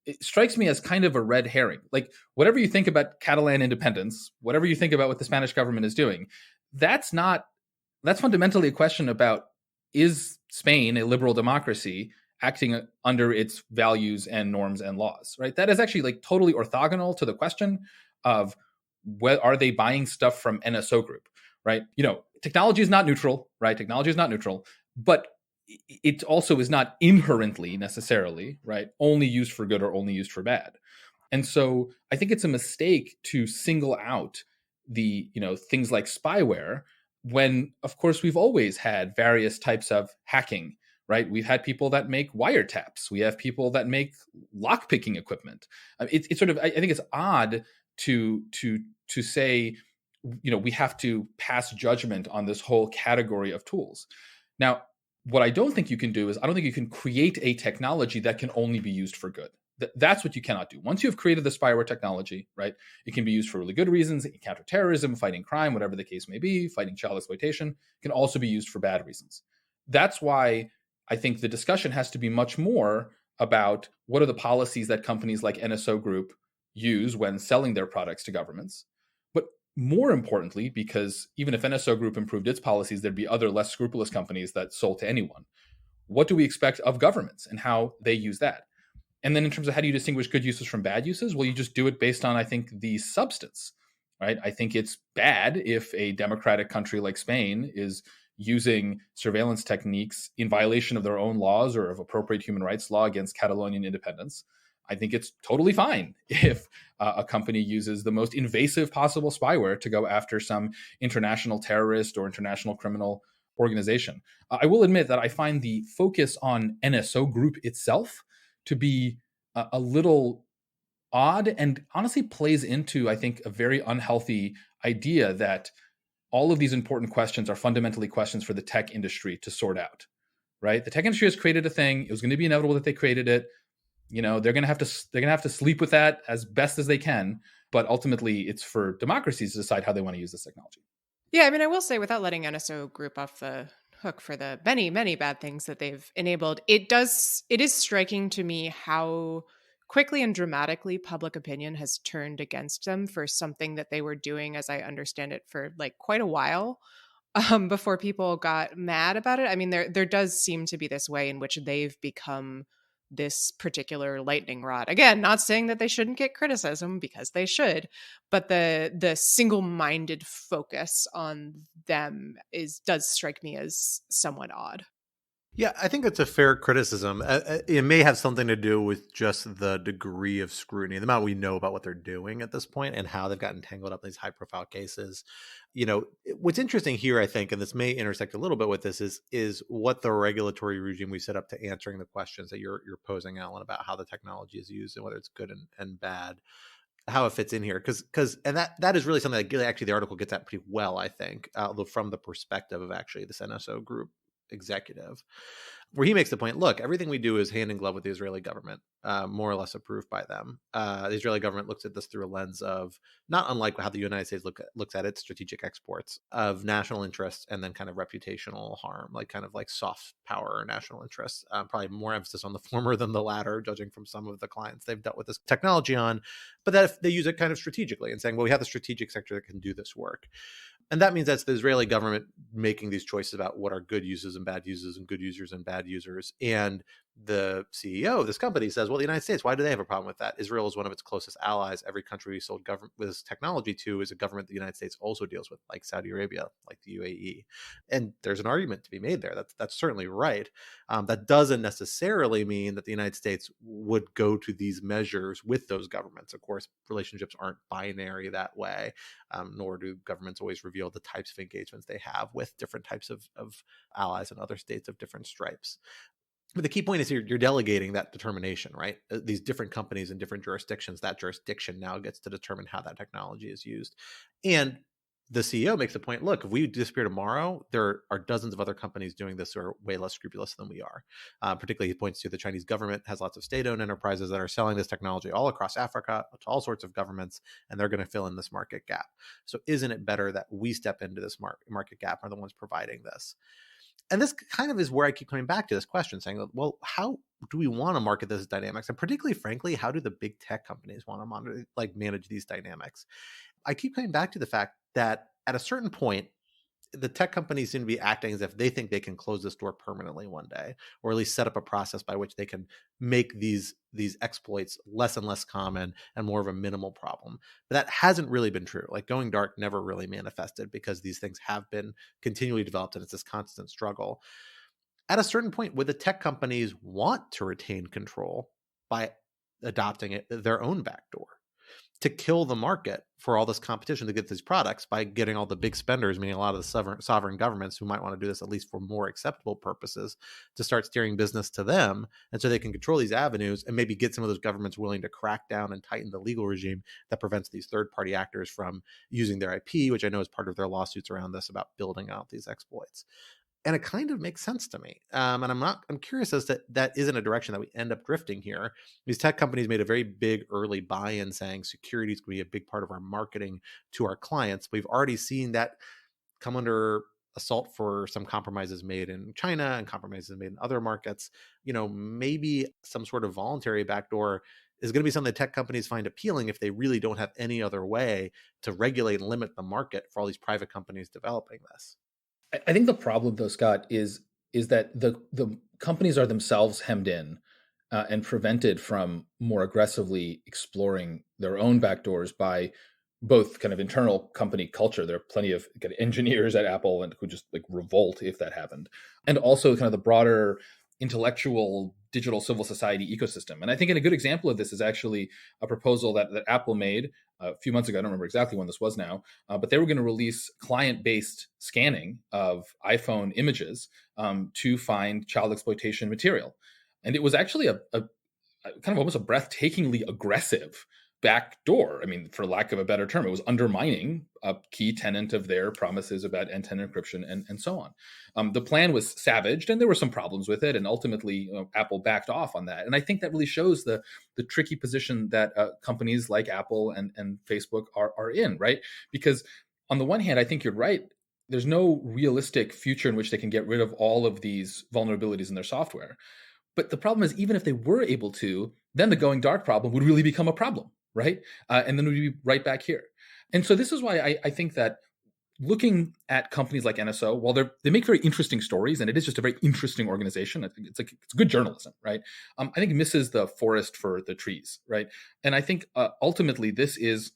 it strikes me as kind of a red herring. Like, whatever you think about Catalan independence, whatever you think about what the Spanish government is doing, that's fundamentally a question about, is Spain a liberal democracy acting under its values and norms and laws, right? That is actually like totally orthogonal to the question of, are they buying stuff from NSO Group, right? Technology is not neutral, right? Technology is not neutral, but it also is not inherently necessarily, right, only used for good or only used for bad. And so I think it's a mistake to single out the, things like spyware when, of course, we've always had various types of hacking, right? We've had people that make wiretaps. We have people that make lockpicking equipment. It's sort of, I think it's odd to say, we have to pass judgment on this whole category of tools. Now, what I don't think you can do is, I don't think you can create a technology that can only be used for good. That's what you cannot do. Once you've created the spyware technology, right, it can be used for really good reasons, counterterrorism, fighting crime, whatever the case may be, fighting child exploitation. It can also be used for bad reasons. That's why I think the discussion has to be much more about what are the policies that companies like NSO Group use when selling their products to governments. But more importantly, because even if NSO Group improved its policies, there'd be other less scrupulous companies that sold to anyone. What do we expect of governments and how they use that? And then in terms of how do you distinguish good uses from bad uses? Well, you just do it based on, I think, the substance, right? I think it's bad if a democratic country like Spain is using surveillance techniques in violation of their own laws or of appropriate human rights law against Catalonian independence. I think it's totally fine if a company uses the most invasive possible spyware to go after some international terrorist or international criminal organization. I will admit that I find the focus on NSO Group itself to be a little odd and honestly plays into, I think, a very unhealthy idea that all of these important questions are fundamentally questions for the tech industry to sort out, right? The tech industry has created a thing. It was going to be inevitable that they created it. They're going to have to sleep with that as best as they can. But ultimately, it's for democracies to decide how they want to use this technology. Yeah, I mean, I will say, without letting NSO Group off the hook for the many, many bad things that they've enabled, it is striking to me how quickly and dramatically public opinion has turned against them for something that they were doing, as I understand it, for like quite a while, before people got mad about it. I mean, there does seem to be this way in which they've become this particular lightning rod. Again, not saying that they shouldn't get criticism, because they should, but the single-minded focus on them does strike me as somewhat odd. Yeah, I think it's a fair criticism. It may have something to do with just the degree of scrutiny, the amount we know about what they're doing at this point and how they've gotten tangled up in these high-profile cases. What's interesting here, I think, and this may intersect a little bit with this, is what the regulatory regime we set up to answering the questions that you're posing, Alan, about how the technology is used and whether it's good and bad, how it fits in here, because that is really something that actually the article gets at pretty well, I think, although from the perspective of actually this NSO Group executive, where he makes the point, look, everything we do is hand in glove with the Israeli government, more or less approved by them. The Israeli government looks at this through a lens of, not unlike how the United States looks at its strategic exports, of national interests and then kind of reputational harm, like kind of like soft power or national interests. Probably more emphasis on the former than the latter, judging from some of the clients they've dealt with this technology on, but that if they use it kind of strategically and saying, well, we have the strategic sector that can do this work. And that means that's the Israeli government making these choices about what are good uses and bad uses and good users and bad users. And the CEO of this company says, well, the United States, why do they have a problem with that? Israel is one of its closest allies. Every country we sold government with this technology to is a government the United States also deals with, like Saudi Arabia, like the UAE. And there's an argument to be made there. That's certainly right. That doesn't necessarily mean that the United States would go to these measures with those governments. Of course, relationships aren't binary that way, nor do governments always reveal the types of engagements they have with different types of allies and other states of different stripes. But the key point is here, you're delegating that determination, right? These different companies in different jurisdictions, that jurisdiction now gets to determine how that technology is used. And the CEO makes the point, look, if we disappear tomorrow, there are dozens of other companies doing this who are way less scrupulous than we are. Particularly, he points to the Chinese government has lots of state-owned enterprises that are selling this technology all across Africa to all sorts of governments, and they're going to fill in this market gap. So isn't it better that we step into this market gap, are the ones providing this? And this kind of is where I keep coming back to this question, saying, well, how do we want to market this dynamics? And particularly, frankly, how do the big tech companies want to manage these dynamics? I keep coming back to the fact that at a certain point, the tech companies seem to be acting as if they think they can close this door permanently one day, or at least set up a process by which they can make these exploits less and less common and more of a minimal problem. But that hasn't really been true. Like going dark never really manifested because these things have been continually developed and it's this constant struggle. At a certain point, would the tech companies want to retain control by adopting their own backdoor to kill the market for all this competition to get these products by getting all the big spenders, meaning a lot of the sovereign governments who might want to do this at least for more acceptable purposes, to start steering business to them, and so they can control these avenues and maybe get some of those governments willing to crack down and tighten the legal regime that prevents these third-party actors from using their IP, which I know is part of their lawsuits around this about building out these exploits. And it kind of makes sense to me. And I'm curious as to that isn't a direction that we end up drifting here. These tech companies made a very big early buy-in saying security is going to be a big part of our marketing to our clients. We've already seen that come under assault for some compromises made in China and compromises made in other markets. Maybe some sort of voluntary backdoor is going to be something that tech companies find appealing if they really don't have any other way to regulate and limit the market for all these private companies developing this. I think the problem, though, Scott, is that the companies are themselves hemmed in and prevented from more aggressively exploring their own backdoors by both kind of internal company culture. There are plenty of kind of engineers at Apple and who just like revolt if that happened, and also kind of the broader intellectual digital civil society ecosystem. And I think a good example of this is actually a proposal that Apple made a few months ago. I don't remember exactly when this was now, but they were going to release client-based scanning of iPhone images to find child exploitation material. And it was actually a kind of almost a breathtakingly aggressive backdoor. I mean, for lack of a better term, it was undermining a key tenet of their promises about end-to-end encryption and so on. The plan was savaged, and there were some problems with it, and ultimately Apple backed off on that. And I think that really shows the tricky position that companies like Apple and Facebook are in, right? Because on the one hand, I think you're right. There's no realistic future in which they can get rid of all of these vulnerabilities in their software. But the problem is, even if they were able to, then the going dark problem would really become a problem, right? And then we'd be right back here. And so this is why I think that looking at companies like NSO, while they make very interesting stories, and it is just a very interesting organization, it's good journalism, right? I think it misses the forest for the trees, right? And I think ultimately this is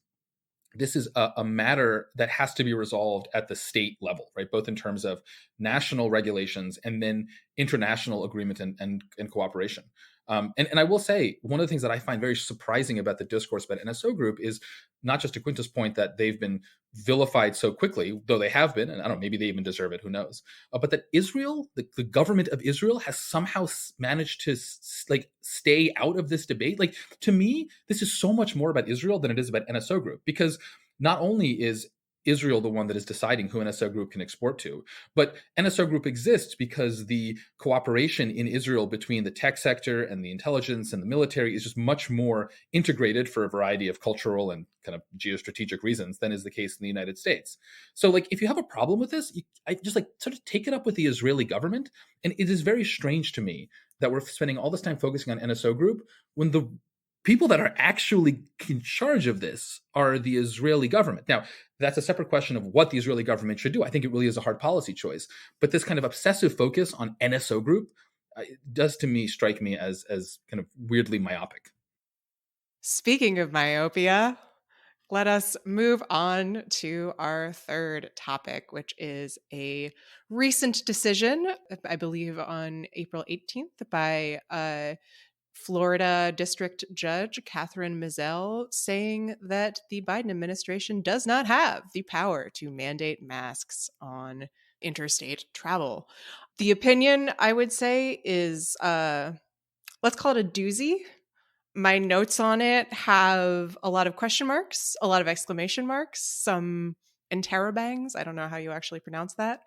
a matter that has to be resolved at the state level, right? Both in terms of national regulations and then international agreement and cooperation. And I will say, one of the things that I find very surprising about the discourse about NSO Group is not just to Quinta's point that they've been vilified so quickly, though they have been, and I don't know, maybe they even deserve it, who knows, but that Israel, the government of Israel, has somehow managed to stay out of this debate. Like, to me, this is so much more about Israel than it is about NSO Group, because not only is Israel the one that is deciding who NSO Group can export to, but NSO Group exists because the cooperation in Israel between the tech sector and the intelligence and the military is just much more integrated for a variety of cultural and kind of geostrategic reasons than is the case in the United States. So, like, if you have a problem with this, I just sort of take it up with the Israeli government. And it is very strange to me that we're spending all this time focusing on NSO Group when the people that are actually in charge of this are the Israeli government. Now, that's a separate question of what the Israeli government should do. I think it really is a hard policy choice. But this kind of obsessive focus on NSO Group does, to me, strike me as kind of weirdly myopic. Speaking of myopia, let us move on to our third topic, which is a recent decision, I believe on April 18th, by Florida District Judge Catherine Mizell, saying that the Biden administration does not have the power to mandate masks on interstate travel. The opinion, I would say, is, let's call it a doozy. My notes on it have a lot of question marks, a lot of exclamation marks, some interrobangs. I don't know how you actually pronounce that.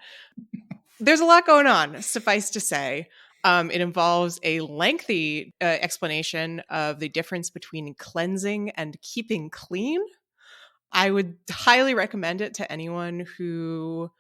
There's a lot going on, suffice to say. It involves a lengthy explanation of the difference between cleansing and keeping clean. I would highly recommend it to anyone who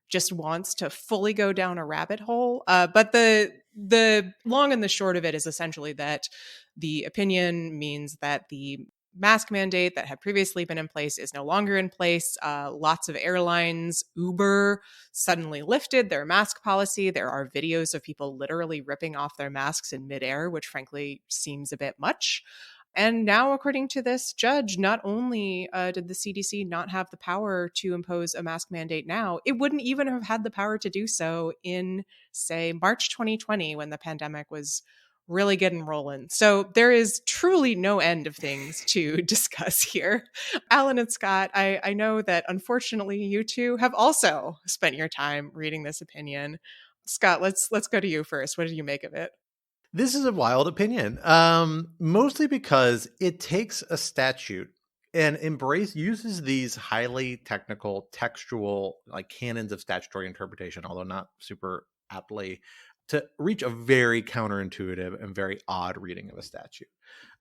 just wants to fully go down a rabbit hole. But the long and the short of it is essentially that the opinion means that the mask mandate that had previously been in place is no longer in place. Lots of airlines, Uber, suddenly lifted their mask policy. There are videos of people literally ripping off their masks in midair, which frankly seems a bit much. And now, according to this judge, not only did the CDC not have the power to impose a mask mandate now, it wouldn't even have had the power to do so in, say, March 2020, when the pandemic was really getting rolling. So there is truly no end of things to discuss here. Alan and Scott, I know that unfortunately you two have also spent your time reading this opinion. Scott, let's go to you first. What did you make of it? This is a wild opinion, mostly because it takes a statute and uses these highly technical textual like canons of statutory interpretation, although not super aptly, to reach a very counterintuitive and very odd reading of a statute.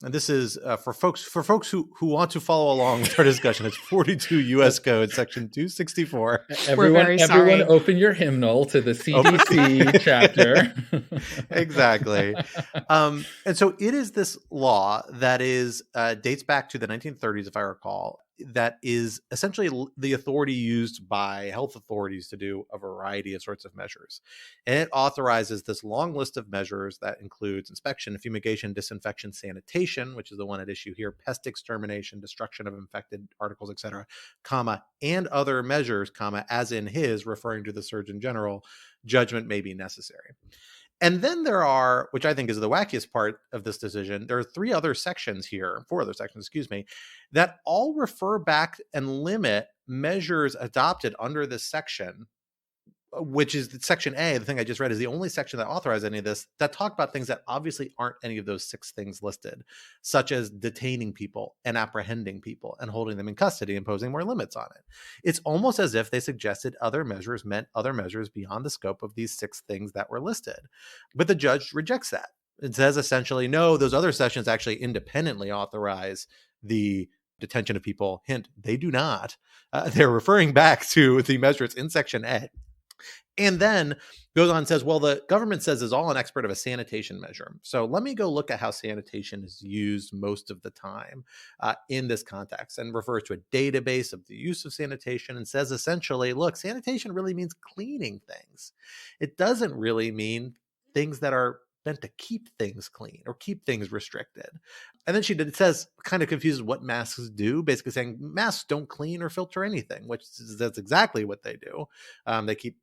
And this is for folks who want to follow along with our discussion. It's 42 U.S. Code, Section 264. Everyone, open your hymnal to the CDC chapter. Exactly. And so it is this law that is dates back to the 1930s, if I recall, that is essentially the authority used by health authorities to do a variety of sorts of measures. And it authorizes this long list of measures that includes inspection, fumigation, disinfection, sanitation, which is the one at issue here, pest extermination, destruction of infected articles, etc., comma, and other measures, comma, as in his, referring to the Surgeon General, judgment may be necessary. And then there are, which I think is the wackiest part of this decision, there are four other sections, that all refer back and limit measures adopted under this section, which is Section A. The thing I just read is the only section that authorizes any of this, that talk about things that obviously aren't any of those 6 things listed, such as detaining people and apprehending people and holding them in custody, imposing more limits on it. It's almost as if they suggested other measures meant other measures beyond the scope of these 6 things that were listed. But the judge rejects that. It says essentially, no, those other sections actually independently authorize the detention of people. Hint, they do not. They're referring back to the measures in Section A. And then goes on and says, well, the government says is all an expert of a sanitation measure. So let me go look at how sanitation is used most of the time in this context, and refers to a database of the use of sanitation and says essentially, look, sanitation really means cleaning things. It doesn't really mean things that are meant to keep things clean or keep things restricted. And then it says, kind of confuses what masks do, basically saying masks don't clean or filter anything, which that's exactly what they do. They keep,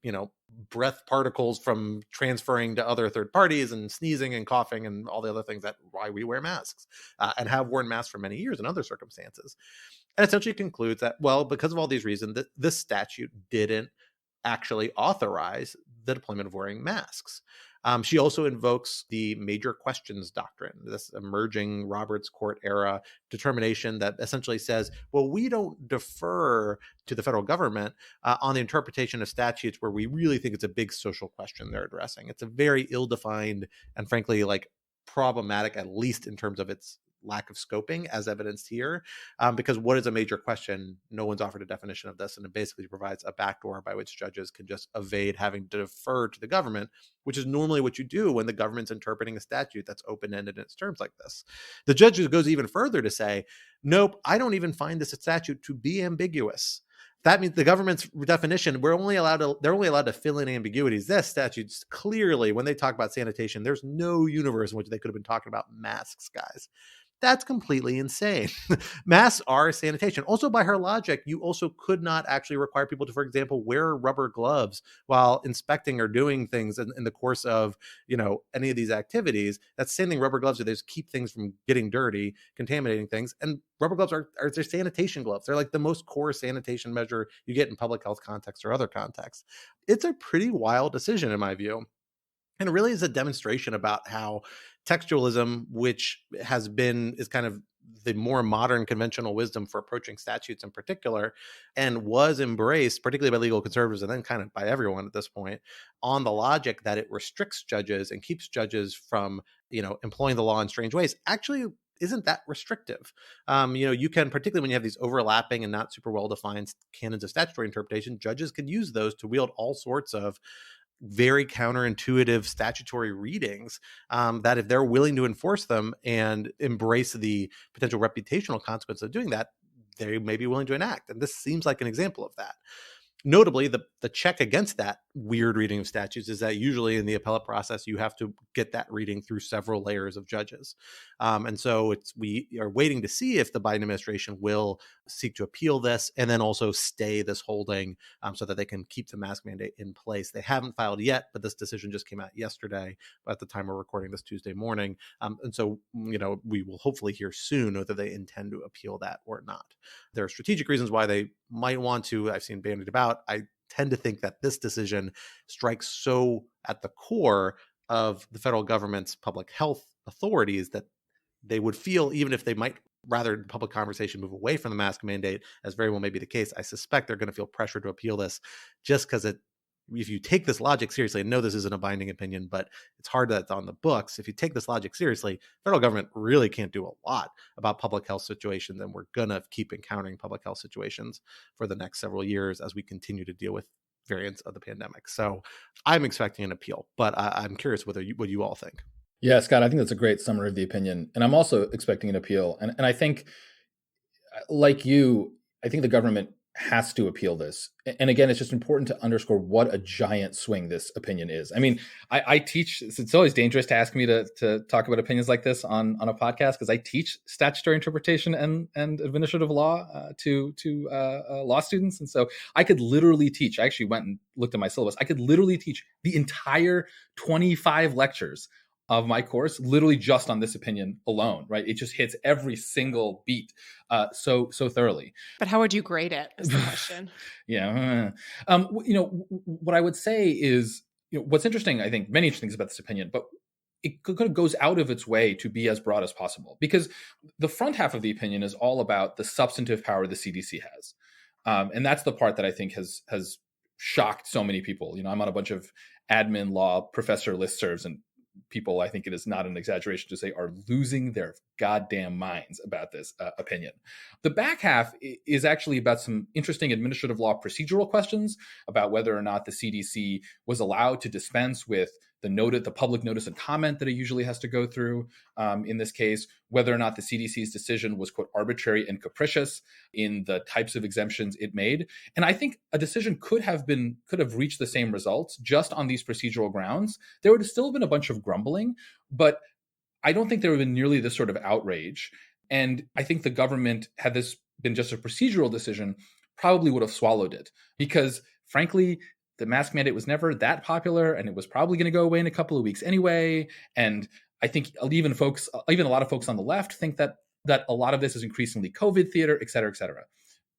breath particles from transferring to other third parties, and sneezing and coughing and all the other things that why we wear masks and have worn masks for many years in other circumstances. And essentially concludes that, well, because of all these reasons, that this statute didn't actually authorize the deployment of wearing masks. She also invokes the major questions doctrine, this emerging Roberts Court era determination that essentially says, well, we don't defer to the federal government on the interpretation of statutes where we really think it's a big social question they're addressing. It's a very ill-defined and frankly, problematic, at least in terms of its lack of scoping, as evidenced here, because what is a major question? No one's offered a definition of this, and it basically provides a backdoor by which judges can just evade having to defer to the government, which is normally what you do when the government's interpreting a statute that's open-ended in its terms like this. The judge goes even further to say, nope, I don't even find this statute to be ambiguous. That means the government's definition, they're only allowed to fill in ambiguities. This statute's clearly, when they talk about sanitation, there's no universe in which they could have been talking about masks, guys. That's completely insane. Masks are sanitation. Also, by her logic, you also could not actually require people to, for example, wear rubber gloves while inspecting or doing things in the course of, any of these activities. That's same thing. Rubber gloves are there to keep things from getting dirty, contaminating things. And rubber gloves are they're sanitation gloves. They're like the most core sanitation measure you get in public health context or other contexts. It's a pretty wild decision in my view. And it really is a demonstration about how textualism, which is kind of the more modern conventional wisdom for approaching statutes in particular, and was embraced particularly by legal conservatives and then kind of by everyone at this point, on the logic that it restricts judges and keeps judges from, employing the law in strange ways, actually isn't that restrictive. You can, particularly when you have these overlapping and not super well-defined canons of statutory interpretation, judges can use those to wield all sorts of very counterintuitive statutory readings that if they're willing to enforce them and embrace the potential reputational consequence of doing that, they may be willing to enact. And this seems like an example of that. Notably, the check against that weird reading of statutes is that usually in the appellate process, you have to get that reading through several layers of judges. And so we are waiting to see if the Biden administration will seek to appeal this and then also stay this holding so that they can keep the mask mandate in place. They haven't filed yet, but this decision just came out yesterday at the time we're recording this Tuesday morning. And so, we will hopefully hear soon whether they intend to appeal that or not. There are strategic reasons why they might want to. I've seen bandied about. I tend to think that this decision strikes so at the core of the federal government's public health authorities that they would feel, even if they might rather public conversation move away from the mask mandate, as very well may be the case, I suspect they're going to feel pressure to appeal this just because it if you take this logic seriously, I know this isn't a binding opinion, but it's hard that it's on the books. If you take this logic seriously, federal government really can't do a lot about public health situations, and we're going to keep encountering public health situations for the next several years as we continue to deal with variants of the pandemic. So I'm expecting an appeal, but I'm curious what you all think. Yeah, Scott, I think that's a great summary of the opinion. And I'm also expecting an appeal. And I think, like you, I think the government has to appeal this. And again, it's just important to underscore what a giant swing this opinion is. I mean, I teach, it's always dangerous to ask me to talk about opinions like this on a podcast, because I teach statutory interpretation and administrative law to law students. And so I could literally teach, I actually went and looked at my syllabus. I could literally teach the entire 25 lectures of my course, literally just on this opinion alone, right? It just hits every single beat so thoroughly. But how would you grade it is the question. Yeah. What I would say is, what's interesting, I think many interesting things about this opinion, but it kind of goes out of its way to be as broad as possible, because the front half of the opinion is all about the substantive power the CDC has. And that's the part that I think has shocked so many people. I'm on a bunch of admin law professor listservs, and people, I think it is not an exaggeration to say, are losing their goddamn minds about this opinion. The back half is actually about some interesting administrative law procedural questions about whether or not the CDC was allowed to dispense with the public notice and comment that it usually has to go through in this case, whether or not the CDC's decision was, quote, arbitrary and capricious in the types of exemptions it made. And I think a decision could have reached the same results just on these procedural grounds. There would have still been a bunch of grumbling, but I don't think there would have been nearly this sort of outrage. And I think the government, had this been just a procedural decision, probably would have swallowed it, because frankly, the mask mandate was never that popular, and it was probably going to go away in a couple of weeks anyway. And I think even a lot of folks on the left think that a lot of this is increasingly COVID theater, et cetera, et cetera.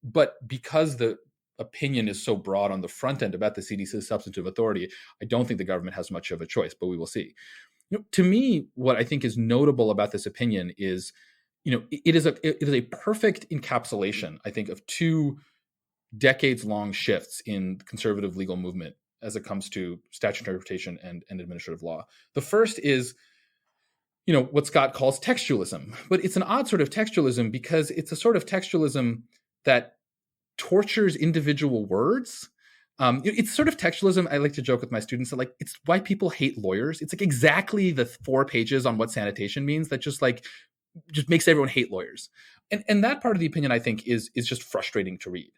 But because the opinion is so broad on the front end about the CDC's substantive authority, I don't think the government has much of a choice, but we will see. To me, what I think is notable about this opinion is, it is a perfect encapsulation, I think, of two decades-long shifts in the conservative legal movement as it comes to statute interpretation and administrative law. The first is, what Scott calls textualism, but it's an odd sort of textualism because it's a sort of textualism that tortures individual words. It's sort of textualism. I like to joke with my students that, like, it's why people hate lawyers. It's like exactly the 4 pages on what sanitation means that just makes everyone hate lawyers. And that part of the opinion, I think, is just frustrating to read.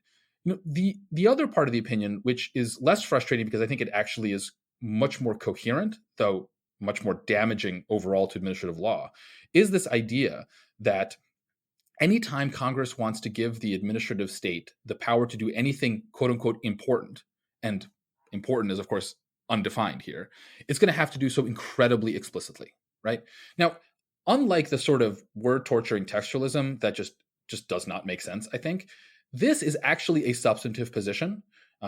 The other part of the opinion, which is less frustrating because I think it actually is much more coherent, though much more damaging overall to administrative law, is this idea that anytime Congress wants to give the administrative state the power to do anything, quote unquote, important, and important is, of course, undefined here, it's going to have to do so incredibly explicitly, right? Now, unlike the sort of word torturing textualism that just does not make sense, I think, this is actually a substantive position,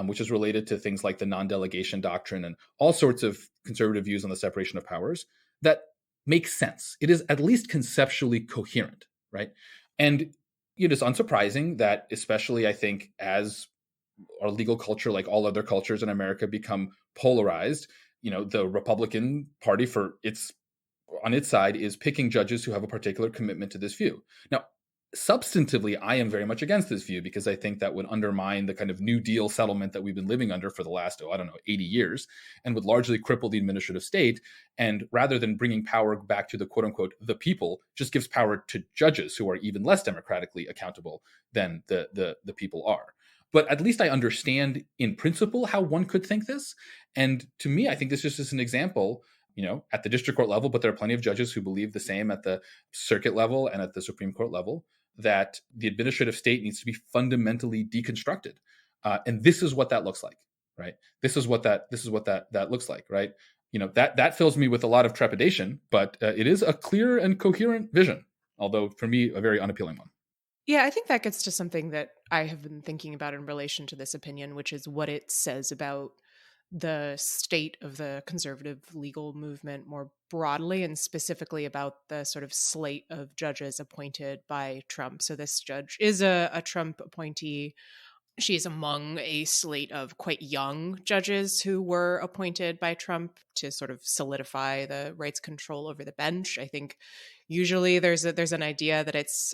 which is related to things like the non-delegation doctrine and all sorts of conservative views on the separation of powers that makes sense. It is at least conceptually coherent, right? And it is unsurprising that, especially, I think, as our legal culture, like all other cultures in America, become polarized, the Republican Party on its side is picking judges who have a particular commitment to this view. Now, substantively, I am very much against this view because I think that would undermine the kind of New Deal settlement that we've been living under for the last, 80 years, and would largely cripple the administrative state. And rather than bringing power back to the quote unquote, the people, just gives power to judges who are even less democratically accountable than the people are. But at least I understand in principle how one could think this. And to me, I think this is just an example, at the district court level, but there are plenty of judges who believe the same at the circuit level and at the Supreme Court level, that the administrative state needs to be fundamentally deconstructed. And this is what that looks like, right? This is what that looks like, right? That fills me with a lot of trepidation, but it is a clear and coherent vision, although for me, a very unappealing one. Yeah, I think that gets to something that I have been thinking about in relation to this opinion, which is what it says about the state of the conservative legal movement more broadly, and specifically about the sort of slate of judges appointed by Trump. So this judge is a Trump appointee. She's among a slate of quite young judges who were appointed by Trump to sort of solidify the rights control over the bench. I think usually there's an idea that it's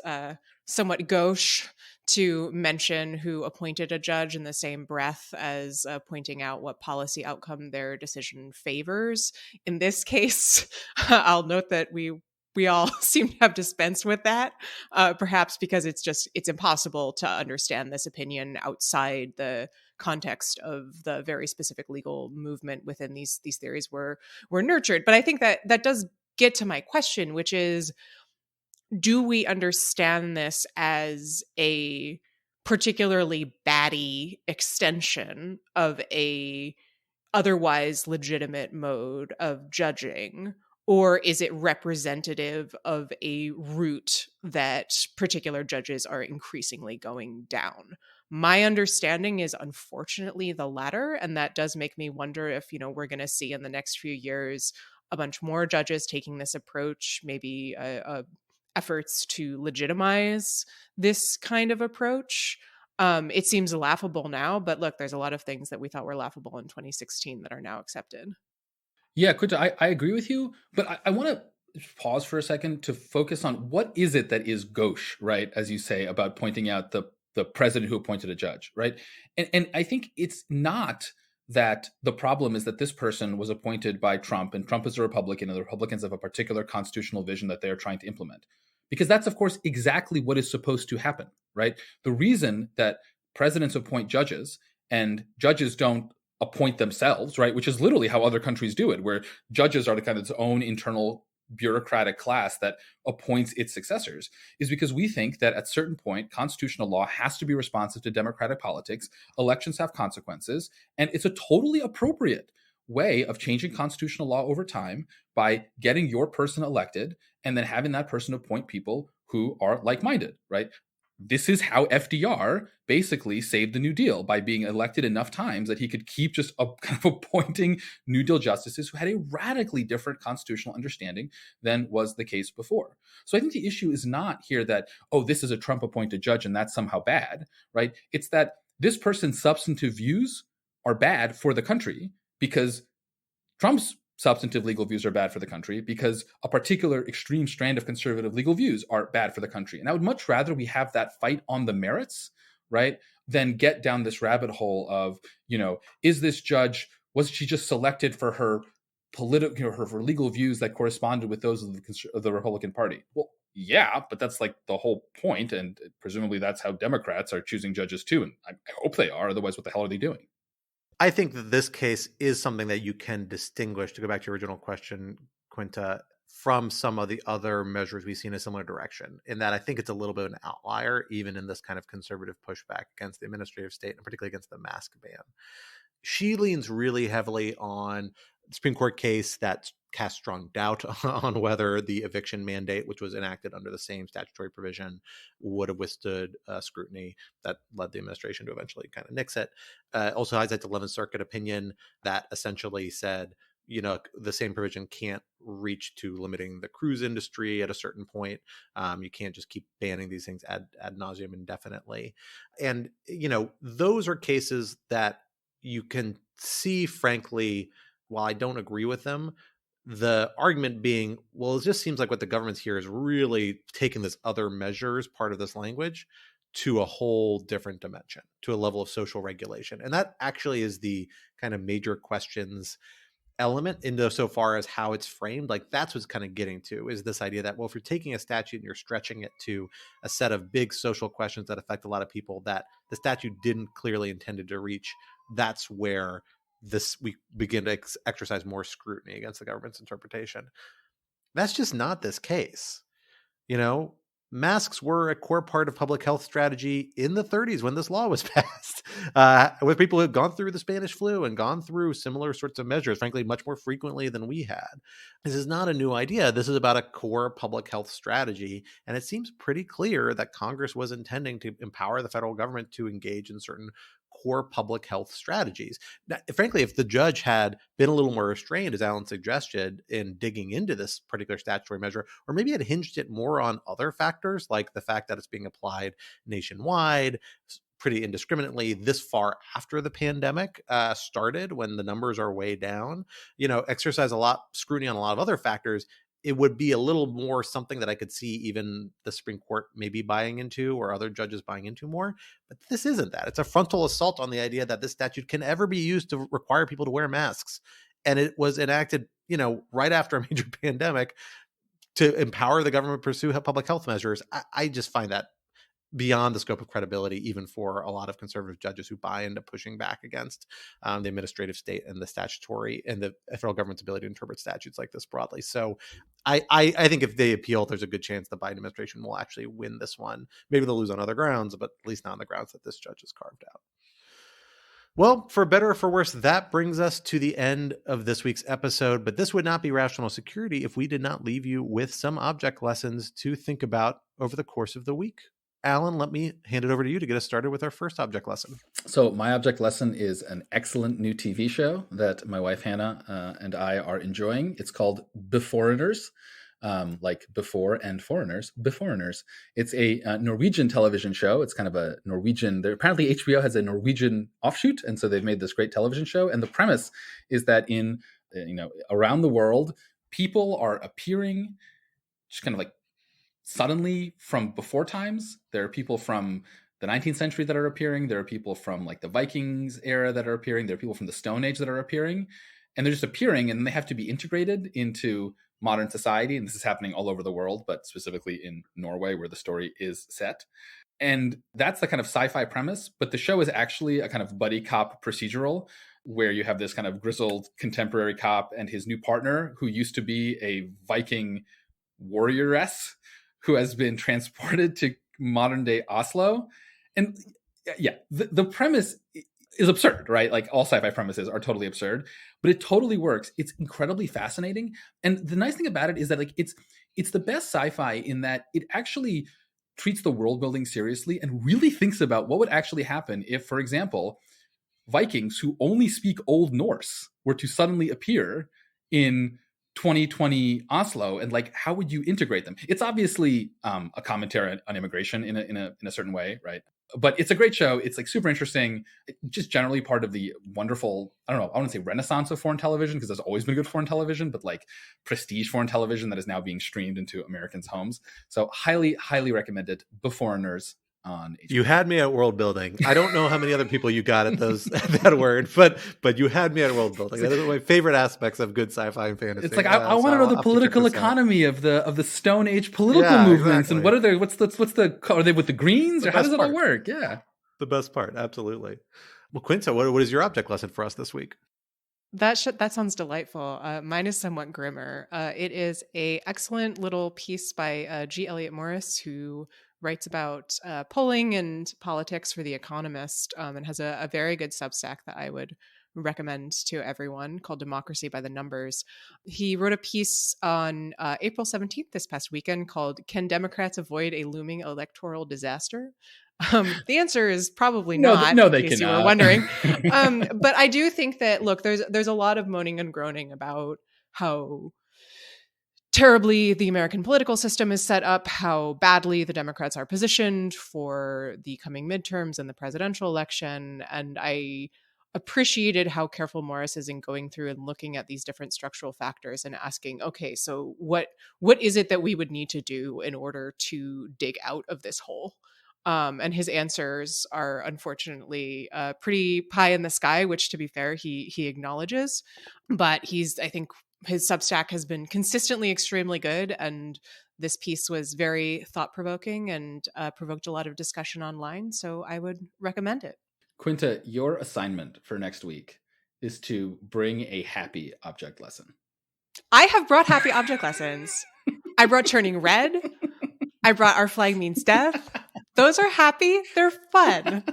somewhat gauche to mention who appointed a judge in the same breath as pointing out what policy outcome their decision favors. In this case, I'll note that we all seem to have dispensed with that, perhaps because it's impossible to understand this opinion outside the context of the very specific legal movement within these theories were nurtured. But I think that does get to my question, which is, do we understand this as a particularly batty extension of a otherwise legitimate mode of judging? Or is it representative of a route that particular judges are increasingly going down? My understanding is unfortunately the latter. And that does make me wonder if, we're going to see in the next few years a bunch more judges taking this approach, maybe efforts to legitimize this kind of approach. It seems laughable now, but look, there's a lot of things that we thought were laughable in 2016 that are now accepted. Yeah, Quinta, I agree with you, but I want to pause for a second to focus on what is it that is gauche, right? As you say, about pointing out the president who appointed a judge, right? And I think it's not that the problem is that this person was appointed by Trump, and Trump is a Republican, and the Republicans have a particular constitutional vision that they are trying to implement. Because that's, of course, exactly what is supposed to happen, right? The reason that presidents appoint judges and judges don't appoint themselves, right? Which is literally how other countries do it, where judges are the kind of its own internal bureaucratic class that appoints its successors, is because we think that at a certain point, constitutional law has to be responsive to democratic politics. Elections have consequences, and it's a totally appropriate way of changing constitutional law over time by getting your person elected and then having that person appoint people who are like-minded, right? This is how FDR basically saved the New Deal, by being elected enough times that he could keep just kind of appointing New Deal justices who had a radically different constitutional understanding than was the case before. So I think the issue is not here that, oh, this is a Trump appointed judge and that's somehow bad, right? It's that this person's substantive views are bad for the country because Trump's substantive legal views are bad for the country, because a particular extreme strand of conservative legal views are bad for the country. And I would much rather we have that fight on the merits, right, than get down this rabbit hole of, is this judge, was she just selected for her political, her legal views that corresponded with those of the Republican Party? Well, yeah, but that's like the whole point, and presumably that's how Democrats are choosing judges too, and I hope they are. Otherwise, what the hell are they doing? I think that this case is something that you can distinguish, to go back to your original question, Quinta, from some of the other measures we've seen in a similar direction, in that I think it's a little bit of an outlier, even in this kind of conservative pushback against the administrative state, and particularly against the mask ban. She leans really heavily on the Supreme Court case that cast strong doubt on whether the eviction mandate, which was enacted under the same statutory provision, would have withstood scrutiny that led the administration to eventually kind of nix it. Also highlights the 11th Circuit opinion that essentially said, the same provision can't reach to limiting the cruise industry at a certain point. You can't just keep banning these things ad nauseum indefinitely. And, those are cases that you can see, frankly, while I don't agree with them, the argument being, well, it just seems like what the government's here is really taking this other measures, part of this language, to a whole different dimension, to a level of social regulation. And that actually is the kind of major questions element into so far as how it's framed. Like, that's what's kind of getting to, is this idea that, well, if you're taking a statute and you're stretching it to a set of big social questions that affect a lot of people that the statute didn't clearly intended to reach, that's where we begin to exercise more scrutiny against the government's interpretation. That's just not this case. Masks were a core part of public health strategy in the 30s when this law was passed, with people who had gone through the Spanish flu and gone through similar sorts of measures, frankly, much more frequently than we had. This is not a new idea. This is about a core public health strategy. And it seems pretty clear that Congress was intending to empower the federal government to engage in certain core public health strategies. Now, frankly, if the judge had been a little more restrained, as Alan suggested, in digging into this particular statutory measure, or maybe had hinged it more on other factors, like the fact that it's being applied nationwide, pretty indiscriminately this far after the pandemic started, when the numbers are way down, exercise a lot scrutiny on a lot of other factors, it would be a little more something that I could see even the Supreme Court maybe buying into, or other judges buying into more. But this isn't that. It's a frontal assault on the idea that this statute can ever be used to require people to wear masks. And it was enacted, right after a major pandemic to empower the government to pursue public health measures. I just find that beyond the scope of credibility, even for a lot of conservative judges who buy into pushing back against the administrative state and the statutory and the federal government's ability to interpret statutes like this broadly. So I think if they appeal, there's a good chance the Biden administration will actually win this one. Maybe they'll lose on other grounds, but at least not on the grounds that this judge has carved out. Well, for better or for worse, that brings us to the end of this week's episode. But this would not be Rational Security if we did not leave you with some object lessons to think about over the course of the week. Alan, let me hand it over to you to get us started with our first object lesson. So my object lesson is an excellent new TV show that my wife Hannah and I are enjoying. It's called Beforeigners, like before and foreigners, Beforeigners. It's a Norwegian television show. It's kind of a Norwegian. Apparently HBO has a Norwegian offshoot, and so they've made this great television show. And the premise is that in around the world, people are appearing just kind of like suddenly from before times. There are people from the 19th century that are appearing. There are people from like the Vikings era that are appearing. There are people from the Stone Age that are appearing, and they're just appearing, and they have to be integrated into modern society. And this is happening all over the world, but specifically in Norway, where the story is set. And that's the kind of sci-fi premise. But the show is actually a kind of buddy cop procedural, where you have this kind of grizzled contemporary cop and his new partner, who used to be a Viking warrioress, who has been transported to modern day Oslo. And yeah, the premise is absurd, right? Like all sci-fi premises are totally absurd, but it totally works. It's incredibly fascinating. And the nice thing about it is that like it's the best sci-fi in that it actually treats the world building seriously and really thinks about what would actually happen if, for example, Vikings who only speak Old Norse were to suddenly appear in 2020 Oslo, and like how would you integrate them? It's obviously a commentary on immigration in a certain way, right? But it's a great show. It's like super interesting. Just generally part of the wonderful, I don't know, I want to say renaissance of foreign television, because there's always been good foreign television, but like prestige foreign television that is now being streamed into Americans' homes. So highly, highly recommended. Beforeigners on HBO. You had me at world building. I don't know how many other people you got at that word, but you had me at world building. That is one of my favorite aspects of good sci-fi and fantasy. It's like I want to know the political economy of the Stone Age political movements, exactly. And what's the are they with the Greens, or how does it all work? Yeah, the best part, absolutely. Well, Quinta, what is your object lesson for us this week? That sounds delightful. Mine is somewhat grimmer. It is a excellent little piece by G. Eliot Morris, who writes about polling and politics for The Economist, and has a very good Substack that I would recommend to everyone, called Democracy by the Numbers. He wrote a piece on April 17th, this past weekend, called "Can Democrats Avoid a Looming Electoral Disaster?" The answer is probably not. No, they case cannot. You were wondering. But I do think that, look, there's a lot of moaning and groaning about how terribly the American political system is set up, how badly the Democrats are positioned for the coming midterms and the presidential election. And I appreciated how careful Morris is in going through and looking at these different structural factors and asking, okay, so what is it that we would need to do in order to dig out of this hole? And his answers are unfortunately pretty pie in the sky, which, to be fair, he acknowledges. But I think his Substack has been consistently extremely good, and this piece was very thought-provoking and provoked a lot of discussion online, so I would recommend it. Quinta, your assignment for next week is to bring a happy object lesson. I have brought happy object lessons. I brought Turning Red. I brought Our Flag Means Death. Those are happy. They're fun.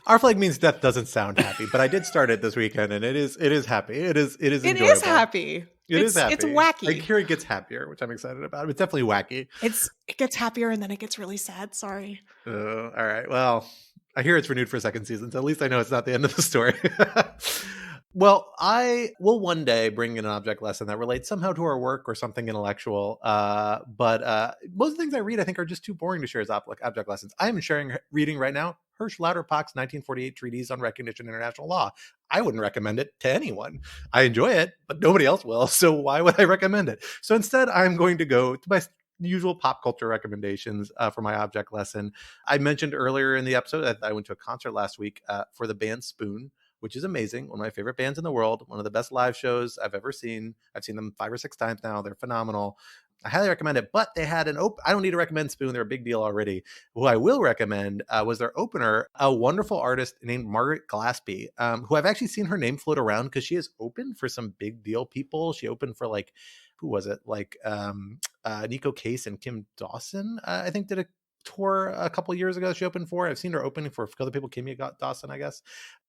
Our Flag Means Death doesn't sound happy, but I did start it this weekend, and it is happy. It is enjoyable. It is happy. It's happy. It's wacky. I hear it gets happier, which I'm excited about. It's definitely wacky. It gets happier, and then it gets really sad. Sorry. All right. Well, I hear it's renewed for a second season, so at least I know it's not the end of the story. Well, I will one day bring in an object lesson that relates somehow to our work or something intellectual. But most of the things I read, I think, are just too boring to share as object lessons. I am reading right now Hirsch Lauterbach's 1948 Treatise on Recognition and International Law. I wouldn't recommend it to anyone. I enjoy it, but nobody else will. So why would I recommend it? So instead, I'm going to go to my usual pop culture recommendations for my object lesson. I mentioned earlier in the episode that I went to a concert last week for the band Spoon, which is amazing. One of my favorite bands in the world. One of the best live shows I've ever seen. I've seen them 5 or 6 times now. They're phenomenal. I highly recommend it, but they had I don't need to recommend Spoon. They're a big deal already. Who I will recommend was their opener, a wonderful artist named Margaret Gillaspie, who I've actually seen her name float around because she has opened for some big deal people. She opened for who was it? Nico Case and Kim Dawson, I think did a tour a couple years ago. She opened for. I've seen her opening for other people. Kimmy Dawson, I guess.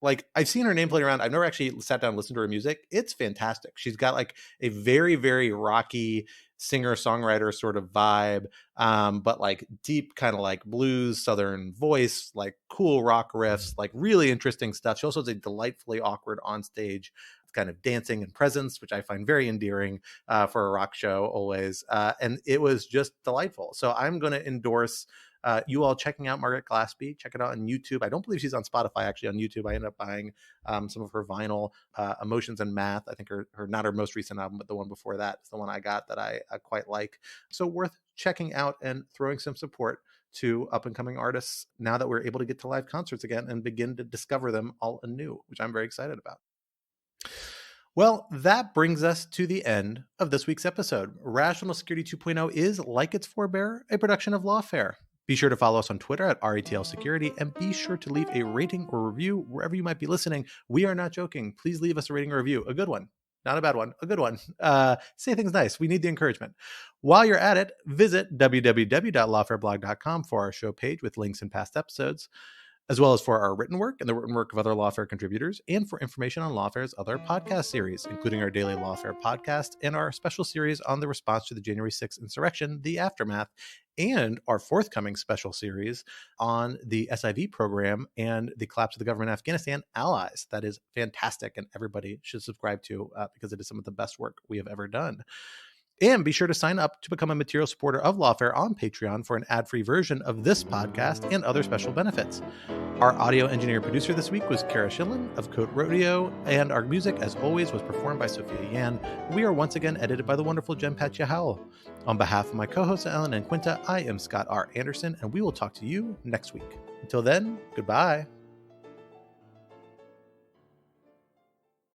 I've seen her name floating around. I've never actually sat down and listened to her music. It's fantastic. She's got a very, very rocky singer-songwriter sort of vibe, but deep kind of blues Southern voice, cool rock riffs, really interesting stuff. She also has a delightfully awkward on stage kind of dancing and presence, which I find very endearing for a rock show always. And it was just delightful. So I'm going to endorse you all checking out Margaret Gillaspie. Check it out on YouTube. I don't believe she's on Spotify, actually. On YouTube, I ended up buying some of her vinyl, Emotions and Math. I think her not her most recent album, but the one before that is the one I got that I quite like. So worth checking out and throwing some support to up-and-coming artists now that we're able to get to live concerts again and begin to discover them all anew, which I'm very excited about. Well, that brings us to the end of this week's episode. Rational Security 2.0 is, like its forebearer, a production of Lawfare. Be sure to follow us on Twitter at RETL Security, and be sure to leave a rating or review wherever you might be listening. We are not joking. Please leave us a rating or review. A good one. Not a bad one. A good one. Say things nice. We need the encouragement. While you're at it, visit www.lawfareblog.com for our show page with links and past episodes, as well as for our written work and the written work of other Lawfare contributors, and for information on Lawfare's other podcast series, including our daily Lawfare podcast and our special series on the response to the January 6th insurrection, The Aftermath, and our forthcoming special series on the SIV program and the collapse of the government in Afghanistan, Allies. That is fantastic, and everybody should subscribe to because it is some of the best work we have ever done. And be sure to sign up to become a material supporter of Lawfare on Patreon for an ad-free version of this podcast and other special benefits. Our audio engineer and producer this week was Kara Schillen of Code Rodeo, and our music, as always, was performed by Sophia Yan. We are once again edited by the wonderful Jen Patcha Howell. On behalf of my co-hosts Ellen and Quinta, I am Scott R. Anderson, and we will talk to you next week. Until then, goodbye.